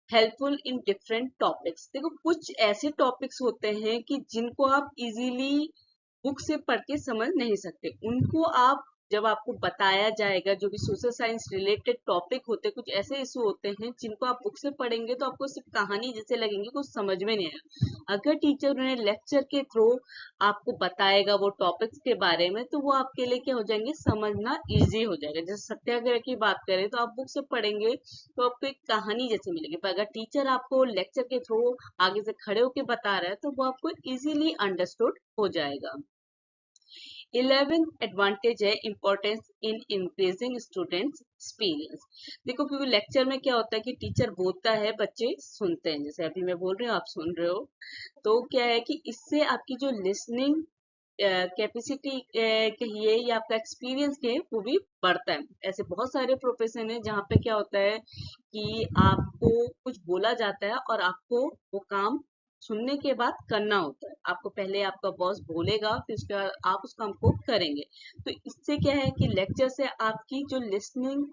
हेल्पफुल इन डिफरेंट टॉपिक्स। देखो कुछ ऐसे टॉपिक्स होते हैं कि जिनको आप इजीली बुक से पढ़ के समझ नहीं सकते, उनको आप जब आपको बताया जाएगा, जो भी सोशल साइंस रिलेटेड टॉपिक होते हैं, कुछ ऐसे इशू होते हैं जिनको आप बुक से पढ़ेंगे तो आपको सिर्फ कहानी जैसे लगेंगे, कुछ समझ में नहीं आएगा। अगर टीचर उन्हें लेक्चर के थ्रू आपको बताएगा वो टॉपिक्स के बारे में तो वो आपके लिए क्या हो जाएंगे, समझना इजी हो जाएगा। जैसे सत्याग्रह की बात करें तो आप बुक से पढ़ेंगे तो आपको एक कहानी जैसी मिलेगी, पर अगर टीचर आपको लेक्चर के थ्रू आगे से खड़े होकर बता रहा है तो वो आपको इजीली अंडरस्टूड हो जाएगा। 11th एडवांटेज है, importance in increasing students experience. देखो क्योंकि लेक्चर में क्या होता है कि टीचर बोलता है, बच्चे सुनते हैं, जैसे अभी मैं बोल रही हूँ आप सुन रहे हो, तो क्या है कि इससे आपकी जो लिसनिंग कैपेसिटी कहिए या आपका एक्सपीरियंस है वो भी बढ़ता है। ऐसे बहुत सारे प्रोफेशन है जहाँ पे क्या होता है कि आपको कुछ बोला जाता है और आपको वो काम सुनने के बाद करना होता है। आपको पहले आपका बॉस बोलेगा, फिर उसके बाद आप उस काम को करेंगे। तो इससे क्या है कि लेक्चर से आपकी जो लिसनिंग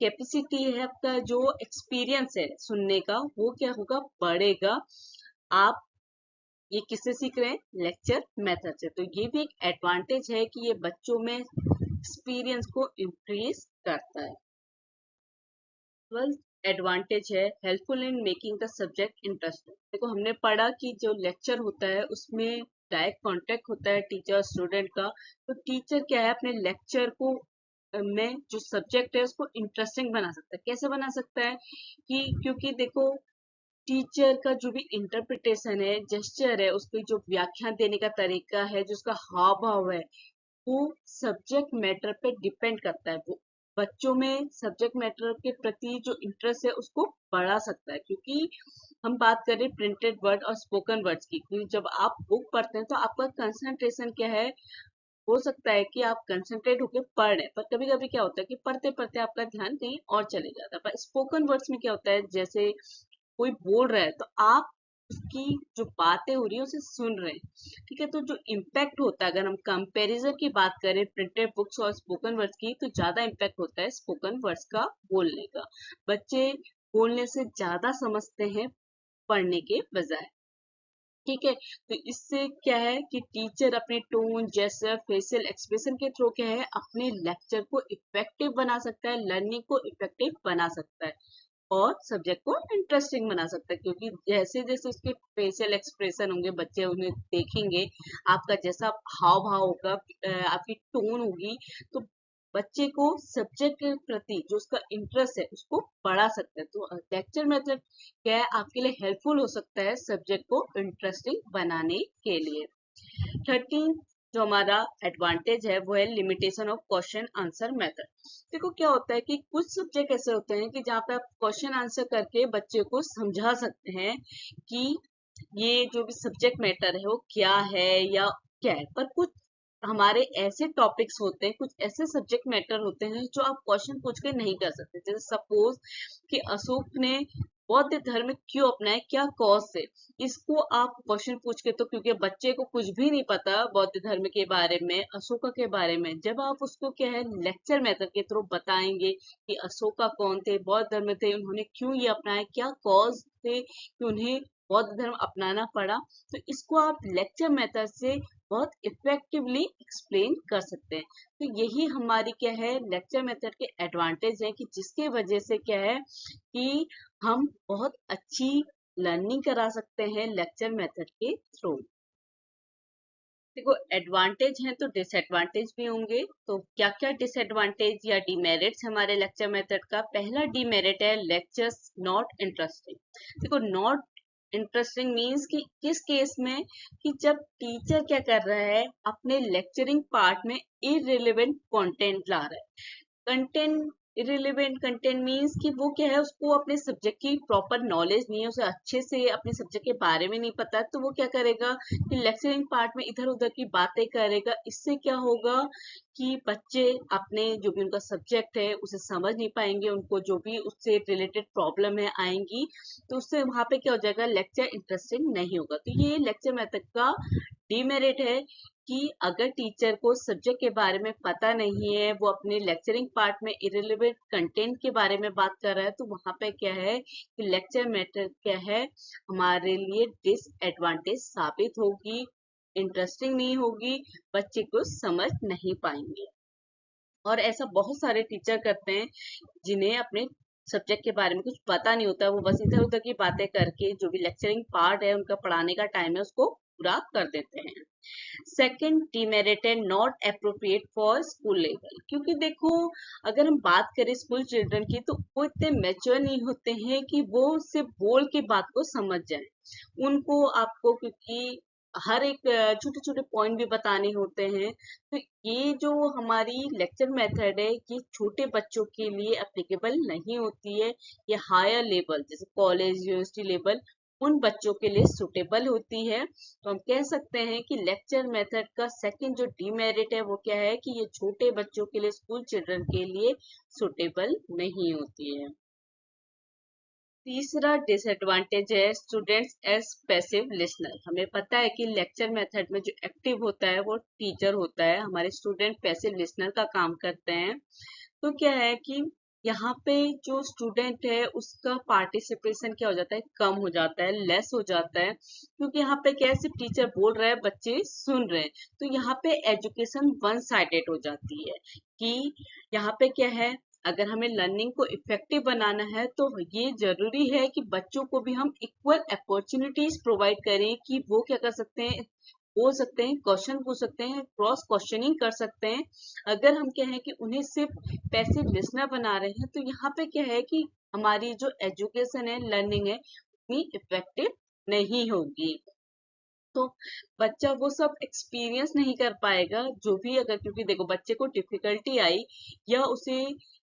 कैपेसिटी है, आपका जो एक्सपीरियंस है सुनने का, वो क्या होगा, बढ़ेगा। आप ये किससे सीख रहे हैं, लेक्चर मेथड से। तो ये भी एक एडवांटेज है कि ये बच्चों में एक्सपीरियंस को इंक्रीज करता है। 12th एडवांटेज है, helpful in making the subject interesting. देखो हमने पढ़ा कि जो लेक्चर होता है उसमें डायरेक्ट कांटेक्ट होता है टीचर स्टूडेंट का, तो टीचर क्या है अपने लेक्चर को में जो सब्जेक्ट है उसको इंटरेस्टिंग बना सकता है। कैसे बना सकता है कि क्योंकि देखो टीचर का जो भी इंटरप्रिटेशन है, जेस्चर है, उसकी जो व्याख्यान देने का तरीका है, जो उसका हाव भाव है, वो सब्जेक्ट मैटर पे डिपेंड करता है। वो बच्चों में सब्जेक्ट मैटर के प्रति जो इंटरेस्ट है उसको बढ़ा सकता है। क्योंकि हम बात करें प्रिंटेड वर्ड और स्पोकन वर्ड्स की, क्योंकि जब आप बुक पढ़ते हैं तो आपका कंसंट्रेशन क्या है, हो सकता है कि आप कंसंट्रेट होकर पढ़ रहे हैं, पर कभी कभी क्या होता है कि पढ़ते पढ़ते आपका ध्यान कहीं और चले जाता है। पर स्पोकन वर्ड्स में क्या होता है, जैसे कोई बोल रहा है तो आप उसकी जो बातें हो रही है उसे सुन रहे हैं, ठीक है। तो जो इम्पैक्ट होता है, अगर हम कंपैरिजन की बात करें प्रिंटेड बुक्स और स्पोकन वर्ड्स की, तो ज्यादा इम्पैक्ट होता है स्पोकन वर्ड्स का बोलने का। बच्चे बोलने से ज्यादा समझते हैं पढ़ने के बजाय, ठीक है। तो इससे क्या है कि टीचर अपने टोन, जेस्चर, फेशियल एक्सप्रेशन के थ्रू क्या है अपने लेक्चर को इफेक्टिव बना सकता है, लर्निंग को इफेक्टिव बना सकता है और सब्जेक्ट को इंटरेस्टिंग बना सकता है। क्योंकि जैसे जैसे उसके फेशियल एक्सप्रेशन होंगे, बच्चे उन्हें देखेंगे, आपका जैसा हाव भाव होगा, आपकी टोन होगी, तो बच्चे को सब्जेक्ट के प्रति जो उसका इंटरेस्ट है उसको बढ़ा सकता है। तो लेक्चर मेथड क्या है, आपके लिए हेल्पफुल हो सकता है सब्जेक्ट को इंटरेस्टिंग बनाने के लिए। 13 जो हमारा एडवांटेज है वो है limitation of question answer method. देखो क्या होता है कि कुछ सब्जेक्ट ऐसे होते हैं कि जहाँ पे आप क्वेश्चन आंसर करके बच्चे को समझा सकते हैं कि ये जो भी सब्जेक्ट मैटर है वो क्या है या क्या है। पर कुछ हमारे ऐसे टॉपिक्स होते हैं, कुछ ऐसे सब्जेक्ट मैटर होते हैं जो आप क्वेश्चन पूछ के नहीं कर सकते। जैसे सपोज कि अशोक ने बौद्ध धर्म क्यों अपनाया, क्या कॉज से, इसको आप क्वेश्चन पूछ के, तो क्योंकि बच्चे को कुछ भी नहीं पता बौद्ध धर्म के बारे में, अशोका के बारे में, जब आप उसको क्या है लेक्चर मेथड के थ्रू बताएंगे कि अशोका कौन थे, बौद्ध धर्म थे, उन्होंने क्यों ये अपनाया, क्या कॉज थे कि उन्हें बौद्ध धर्म अपनाना पड़ा, तो इसको आप लेक्चर मेथड से बहुत इफेक्टिवली एक्सप्लेन कर सकते हैं। तो यही हमारी क्या है लेक्चर मेथड के एडवांटेज है, कि जिसके वजह से क्या है कि हम बहुत अच्छी लर्निंग करा सकते हैं लेक्चर मेथड के थ्रू। देखो एडवांटेज हैं तो डिसएडवांटेज भी होंगे। तो क्या क्या डिसएडवांटेज या डिमेरिट्स हमारे लेक्चर मेथड का, पहला डिमेरिट है लेक्चर्स नॉट इंटरेस्टिंग। देखो नॉट इंटरेस्टिंग मीन्स कि किस केस में, कि जब टीचर क्या कर रहा है अपने लेक्चरिंग पार्ट में इररिलेवेंट कंटेंट ला रहा है। कंटेंट इरिलेवेंट कंटेंट मीन्स कि वो क्या है, उसको अपने सब्जेक्ट की प्रॉपर नॉलेज नहीं है, उसे अच्छे से अपने सब्जेक्ट के बारे में नहीं पता, तो वो क्या करेगा कि लेक्चरिंग पार्ट में इधर उधर की बातें करेगा। इससे क्या होगा कि बच्चे अपने जो भी उनका सब्जेक्ट है उसे समझ नहीं पाएंगे, उनको जो भी उससे रिलेटेड प्रॉब्लम है आएंगी, तो उससे वहां पे क्या हो जाएगा, लेक्चर इंटरेस्टिंग नहीं होगा। तो ये लेक्चर मेथड का डीमेरिट है कि अगर टीचर को सब्जेक्ट के बारे में पता नहीं है, वो अपने लेक्चरिंग पार्ट में इरेलीवेंट कंटेंट के बारे में बात कर रहा है, तो वहां पे क्या है कि लेक्चर मैटर क्या है हमारे लिए डिसएडवांटेज साबित होगी, इंटरेस्टिंग नहीं होगी, बच्चे को समझ नहीं पाएंगे। और ऐसा बहुत सारे टीचर करते हैं जिन्हें अपने सब्जेक्ट के बारे में कुछ पता नहीं होता, वो बस इधर उधर की बातें करके जो भी लेक्चरिंग पार्ट है उनका पढ़ाने का टाइम है उसको पूरा कर देते हैं। सेकंड डिमेरिट है not appropriate for school level. क्योंकि देखो अगर हम बात करें स्कूल चिल्ड्रन की, तो वो इतने मेच्योर नहीं होते हैं कि वो सिर्फ बोल के बात को समझ जाए। उनको आपको क्योंकि हर एक छोटे छोटे पॉइंट भी बताने होते हैं। तो ये जो हमारी लेक्चर मेथड है ये छोटे बच्चों के लिए एप्लीकेबल नहीं होती है। ये हायर लेवल जैसे कॉलेज यूनिवर्सिटी लेवल उन बच्चों के लिए सुटेबल होती है। तो हम कह सकते हैं कि लेक्चर मेथड का सेकंड जो डीमेरिट है वो क्या है कि ये छोटे बच्चों के लिए, स्कूल चिल्ड्रन के लिए सुटेबल नहीं होती है। तीसरा डिसएडवांटेज है स्टूडेंट्स एज पैसिव लिसनर। हमें पता है कि लेक्चर मेथड में जो एक्टिव होता है वो टीचर होता है, हमारे स्टूडेंट पैसिव लिसनर का काम करते हैं। तो क्या है कि यहाँ पे जो स्टूडेंट है उसका पार्टिसिपेशन क्या हो जाता है, कम हो जाता है, लेस हो जाता है। क्योंकि यहाँ पे क्या है सिर्फ टीचर बोल रहे हैं, बच्चे सुन रहे हैं, तो यहाँ पे एजुकेशन वन साइडेड हो जाती है। कि यहाँ पे क्या है, अगर हमें लर्निंग को इफेक्टिव बनाना है तो ये जरूरी है कि बच्चों को भी हम इक्वल अपॉर्चुनिटीज प्रोवाइड करें कि वो क्या कर सकते हैं, बोल सकते हैं, क्वेश्चन पूछ सकते हैं, क्रॉस क्वेश्चनिंग कर सकते हैं। अगर हम क्या है कि उन्हें सिर्फ पैसिव लिसनर बना रहे हैं तो यहाँ पे क्या है कि हमारी जो एजुकेशन है, लर्निंग है, उतनी इफेक्टिव नहीं होगी। तो बच्चा वो सब एक्सपीरियंस नहीं कर पाएगा जो भी, अगर क्योंकि देखो बच्चे को डिफिकल्टी आई या उसे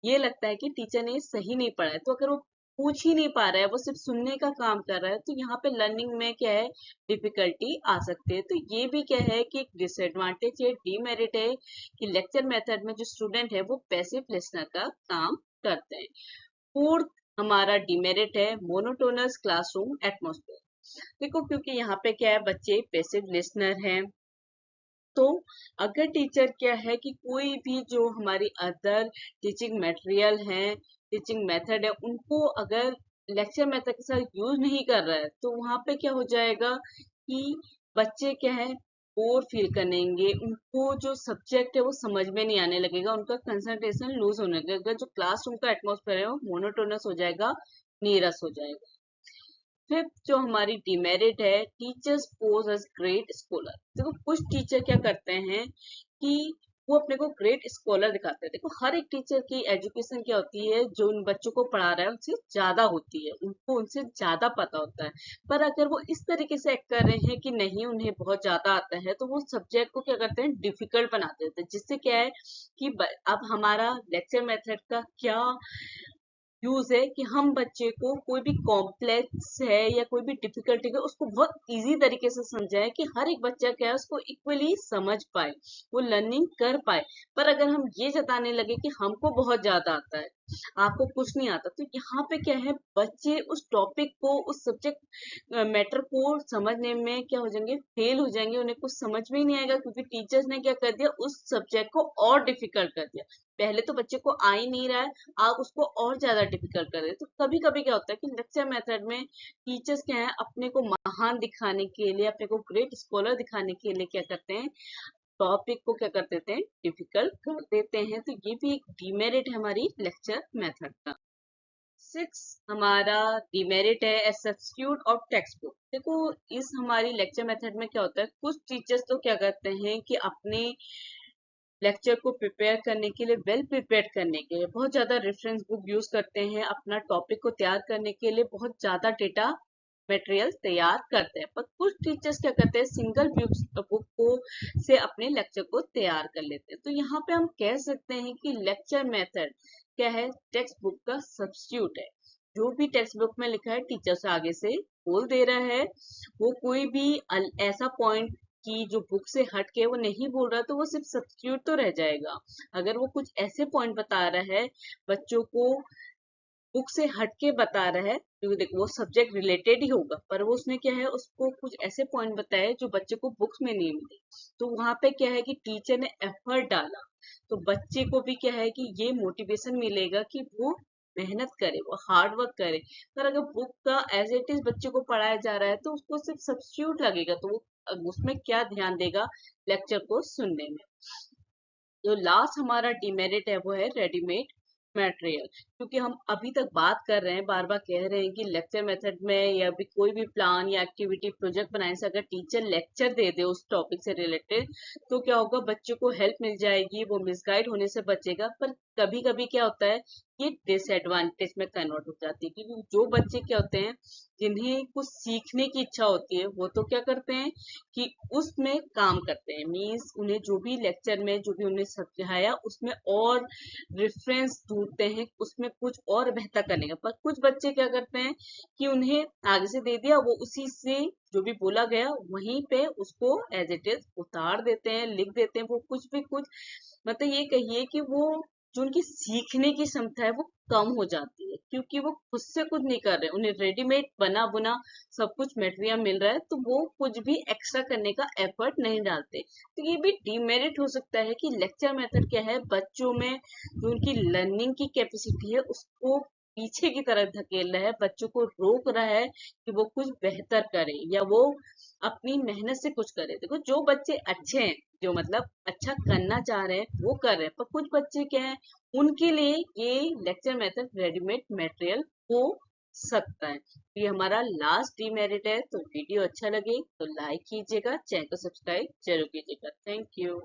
ये लगता है कि टीचर ने सही नहीं पढ़ाया, तो अगर वो पूछ ही नहीं पा रहा है, वो सिर्फ सुनने का काम कर रहा है, तो यहाँ पे लर्निंग में क्या है, डिफिकल्टी आ सकती है। तो ये भी क्या है कि एक डिसएडवांटेज है, डीमेरिट है कि लेक्चर मेथड में जो स्टूडेंट है वो पैसिव लिसनर का काम करते हैं। फोर्थ हमारा डीमेरिट है मोनोटोनस क्लासरूम एटमोस्फेयर। देखो क्योंकि यहाँ पे क्या है, बच्चे पैसिव लिसनर हैं, तो अगर टीचर क्या है कि कोई भी जो हमारी अदर टीचिंग मटेरियल है, टीचिंग मेथड है, उनको अगर लेक्चर मेथड के साथ यूज नहीं कर रहा है, तो वहां पे क्या हो जाएगा कि बच्चे क्या है, बोर फील करेंगे, उनको जो सब्जेक्ट है वो समझ में नहीं आने लगेगा, उनका कंसंट्रेशन लूज होने लगेगा, जो क्लासरूम का एटमोसफेयर है वो मोनोटोनस हो जाएगा, नीरस हो जाएगा। फिफ्थ जो हमारी डिमेरिट है, teachers pose as great scholar. देखो कुछ टीचर क्या करते हैं कि वो अपने को ग्रेट स्कॉलर दिखाते हैं। देखो हर एक टीचर की एजुकेशन क्या होती है, जो उन बच्चों को पढ़ा रहा है उनसे ज्यादा होती है, उनको उनसे ज्यादा पता होता है। पर अगर वो इस तरीके से एक्ट कर रहे हैं कि नहीं उन्हें बहुत ज्यादा आता है, तो वो सब्जेक्ट को क्या करते हैं, डिफिकल्ट बना देते हैं, जिससे क्या है कि अब हमारा लेक्चर मेथड का क्या यूज है कि हम बच्चे को कोई भी कॉम्प्लेक्स है या कोई भी डिफिकल्टी है उसको बहुत इजी तरीके से समझाए कि हर एक बच्चा क्या है उसको इक्वली समझ पाए, वो लर्निंग कर पाए। पर अगर हम ये जताने लगे कि हमको बहुत ज्यादा आता है, आपको कुछ नहीं आता, तो यहाँ पे क्या है, बच्चे उस टॉपिक को, उस सब्जेक्ट मैटर को समझने में क्या हो जाएंगे, फेल हो जाएंगे, उन्हें कुछ समझ में ही नहीं आएगा, क्योंकि टीचर्स ने क्या कर दिया, उस सब्जेक्ट को और डिफिकल्ट कर दिया। पहले तो बच्चे को आ ही नहीं रहा है, आप उसको और ज्यादा डिफिकल्ट कर रहे हैं। तो कभी कभी क्या होता है कि लेक्चर मेथड में टीचर्स क्या है, अपने को महान दिखाने के लिए, अपने को ग्रेट स्कॉलर दिखाने के लिए क्या करते हैं, टॉपिक को क्या कर देते हैं, डिफिकल्ट कर देते हैं। तो ये भी एक डिमेरिट है हमारी लेक्चर मेथड का। सिक्स हमारा डिमेरिट है सब्स्टिट्यूट ऑफ टेक्स्ट बुक। देखो इस हमारी लेक्चर मेथड में क्या होता है, कुछ टीचर्स तो क्या करते हैं कि अपने लेक्चर को प्रिपेयर करने के लिए, वेल प्रिपेयर करने के लिए बहुत ज्यादा रेफरेंस बुक यूज करते हैं, अपना टॉपिक को तैयार करने के लिए बहुत ज्यादा डेटा मटेरियल तैयार करते हैं। पर कुछ टीचर्स क्या करते हैं, सिंगल बुक को से अपने लेक्चर को तैयार कर लेते हैं। तो यहाँ पे हम कह सकते हैं कि लेक्चर मेथड क्या है, टेक्स्ट बुक का सब्स्टिट्यूट है। जो भी टेक्स्ट बुक में लिखा है टीचर से आगे से बोल दे रहा है, वो कोई भी ऐसा पॉइंट कि जो बुक से हट के वो नहीं बोल रहा, तो वो सिर्फ सब्स्टिट्यूट तो रह जाएगा। अगर वो कुछ ऐसे पॉइंट बता रहा है बच्चों को, बुक से हट के बता रहा है, क्योंकि देखो वो सब्जेक्ट रिलेटेड ही होगा, पर वो उसने क्या है, उसको कुछ ऐसे पॉइंट बताए जो बच्चे को बुक्स में नहीं मिले, तो वहां पे क्या है कि टीचर ने एफर्ट डाला, तो बच्चे को भी क्या है कि ये मोटिवेशन मिलेगा कि वो मेहनत करे, वो हार्ड वर्क करे। पर अगर बुक का एज इट इज बच्चे को पढ़ाया जा रहा है, तो उसको सिर्फ सब्स्टिट्यूट लगेगा, तो वो उसमें क्या ध्यान देगा लेक्चर को सुनने में। जो लास्ट हमारा डिमेरिट है वो है रेडीमेड मटेरियल। क्योंकि हम अभी तक बात कर रहे हैं, बार बार कह रहे हैं कि लेक्चर मेथड में या भी कोई भी प्लान या एक्टिविटी प्रोजेक्ट बनाने से अगर टीचर लेक्चर दे दे उस टॉपिक से रिलेटेड, तो क्या होगा, बच्चों को हेल्प मिल जाएगी, वो मिसगाइड होने से बचेगा। पर कभी कभी क्या होता है, ये डिसएडवांटेज में कन्वर्ट हो जाती है, क्योंकि जो बच्चे क्या होते हैं, जिन्हें कुछ सीखने की इच्छा होती है, वो तो क्या करते हैं कि उसमें काम करते हैं, मीन्स उन्हें जो भी लेक्चर में जो भी उन्हें समझाया उसमें और रेफरेंस ढूंढते हैं, उसमें कुछ और बेहतर करने का। पर कुछ बच्चे क्या करते हैं कि उन्हें आगे से दे दिया, वो उसी से जो भी बोला गया वहीं पे उसको एज इट इज उतार देते हैं, लिख देते हैं, वो कुछ भी कुछ, मतलब ये कहिए कि वो जो उनकी सीखने की क्षमता है वो कम हो जाती है, क्योंकि वो खुद से कुछ नहीं कर रहे, उन्हें रेडीमेड बना बुना सब कुछ मटेरियल मिल रहा है, तो वो कुछ भी एक्स्ट्रा करने का एफर्ट नहीं डालते। तो ये भी डिमेरिट हो सकता है कि लेक्चर मेथड क्या है, बच्चों में जो उनकी लर्निंग की कैपेसिटी है उसको पीछे की तरफ धकेल रहा है, बच्चों को रोक रहा है कि वो कुछ बेहतर करे या वो अपनी मेहनत से कुछ करे। देखो जो बच्चे अच्छे हैं, जो मतलब अच्छा करना चाह रहे हैं वो कर रहे हैं, पर कुछ बच्चे क्या है, उनके लिए ये लेक्चर मेथड रेडीमेड मटेरियल को सकता है। ये हमारा लास्ट डीमेरिट है। तो वीडियो अच्छा लगे तो लाइक कीजिएगा, चैनल को सब्सक्राइब जरूर कीजिएगा। Thank you.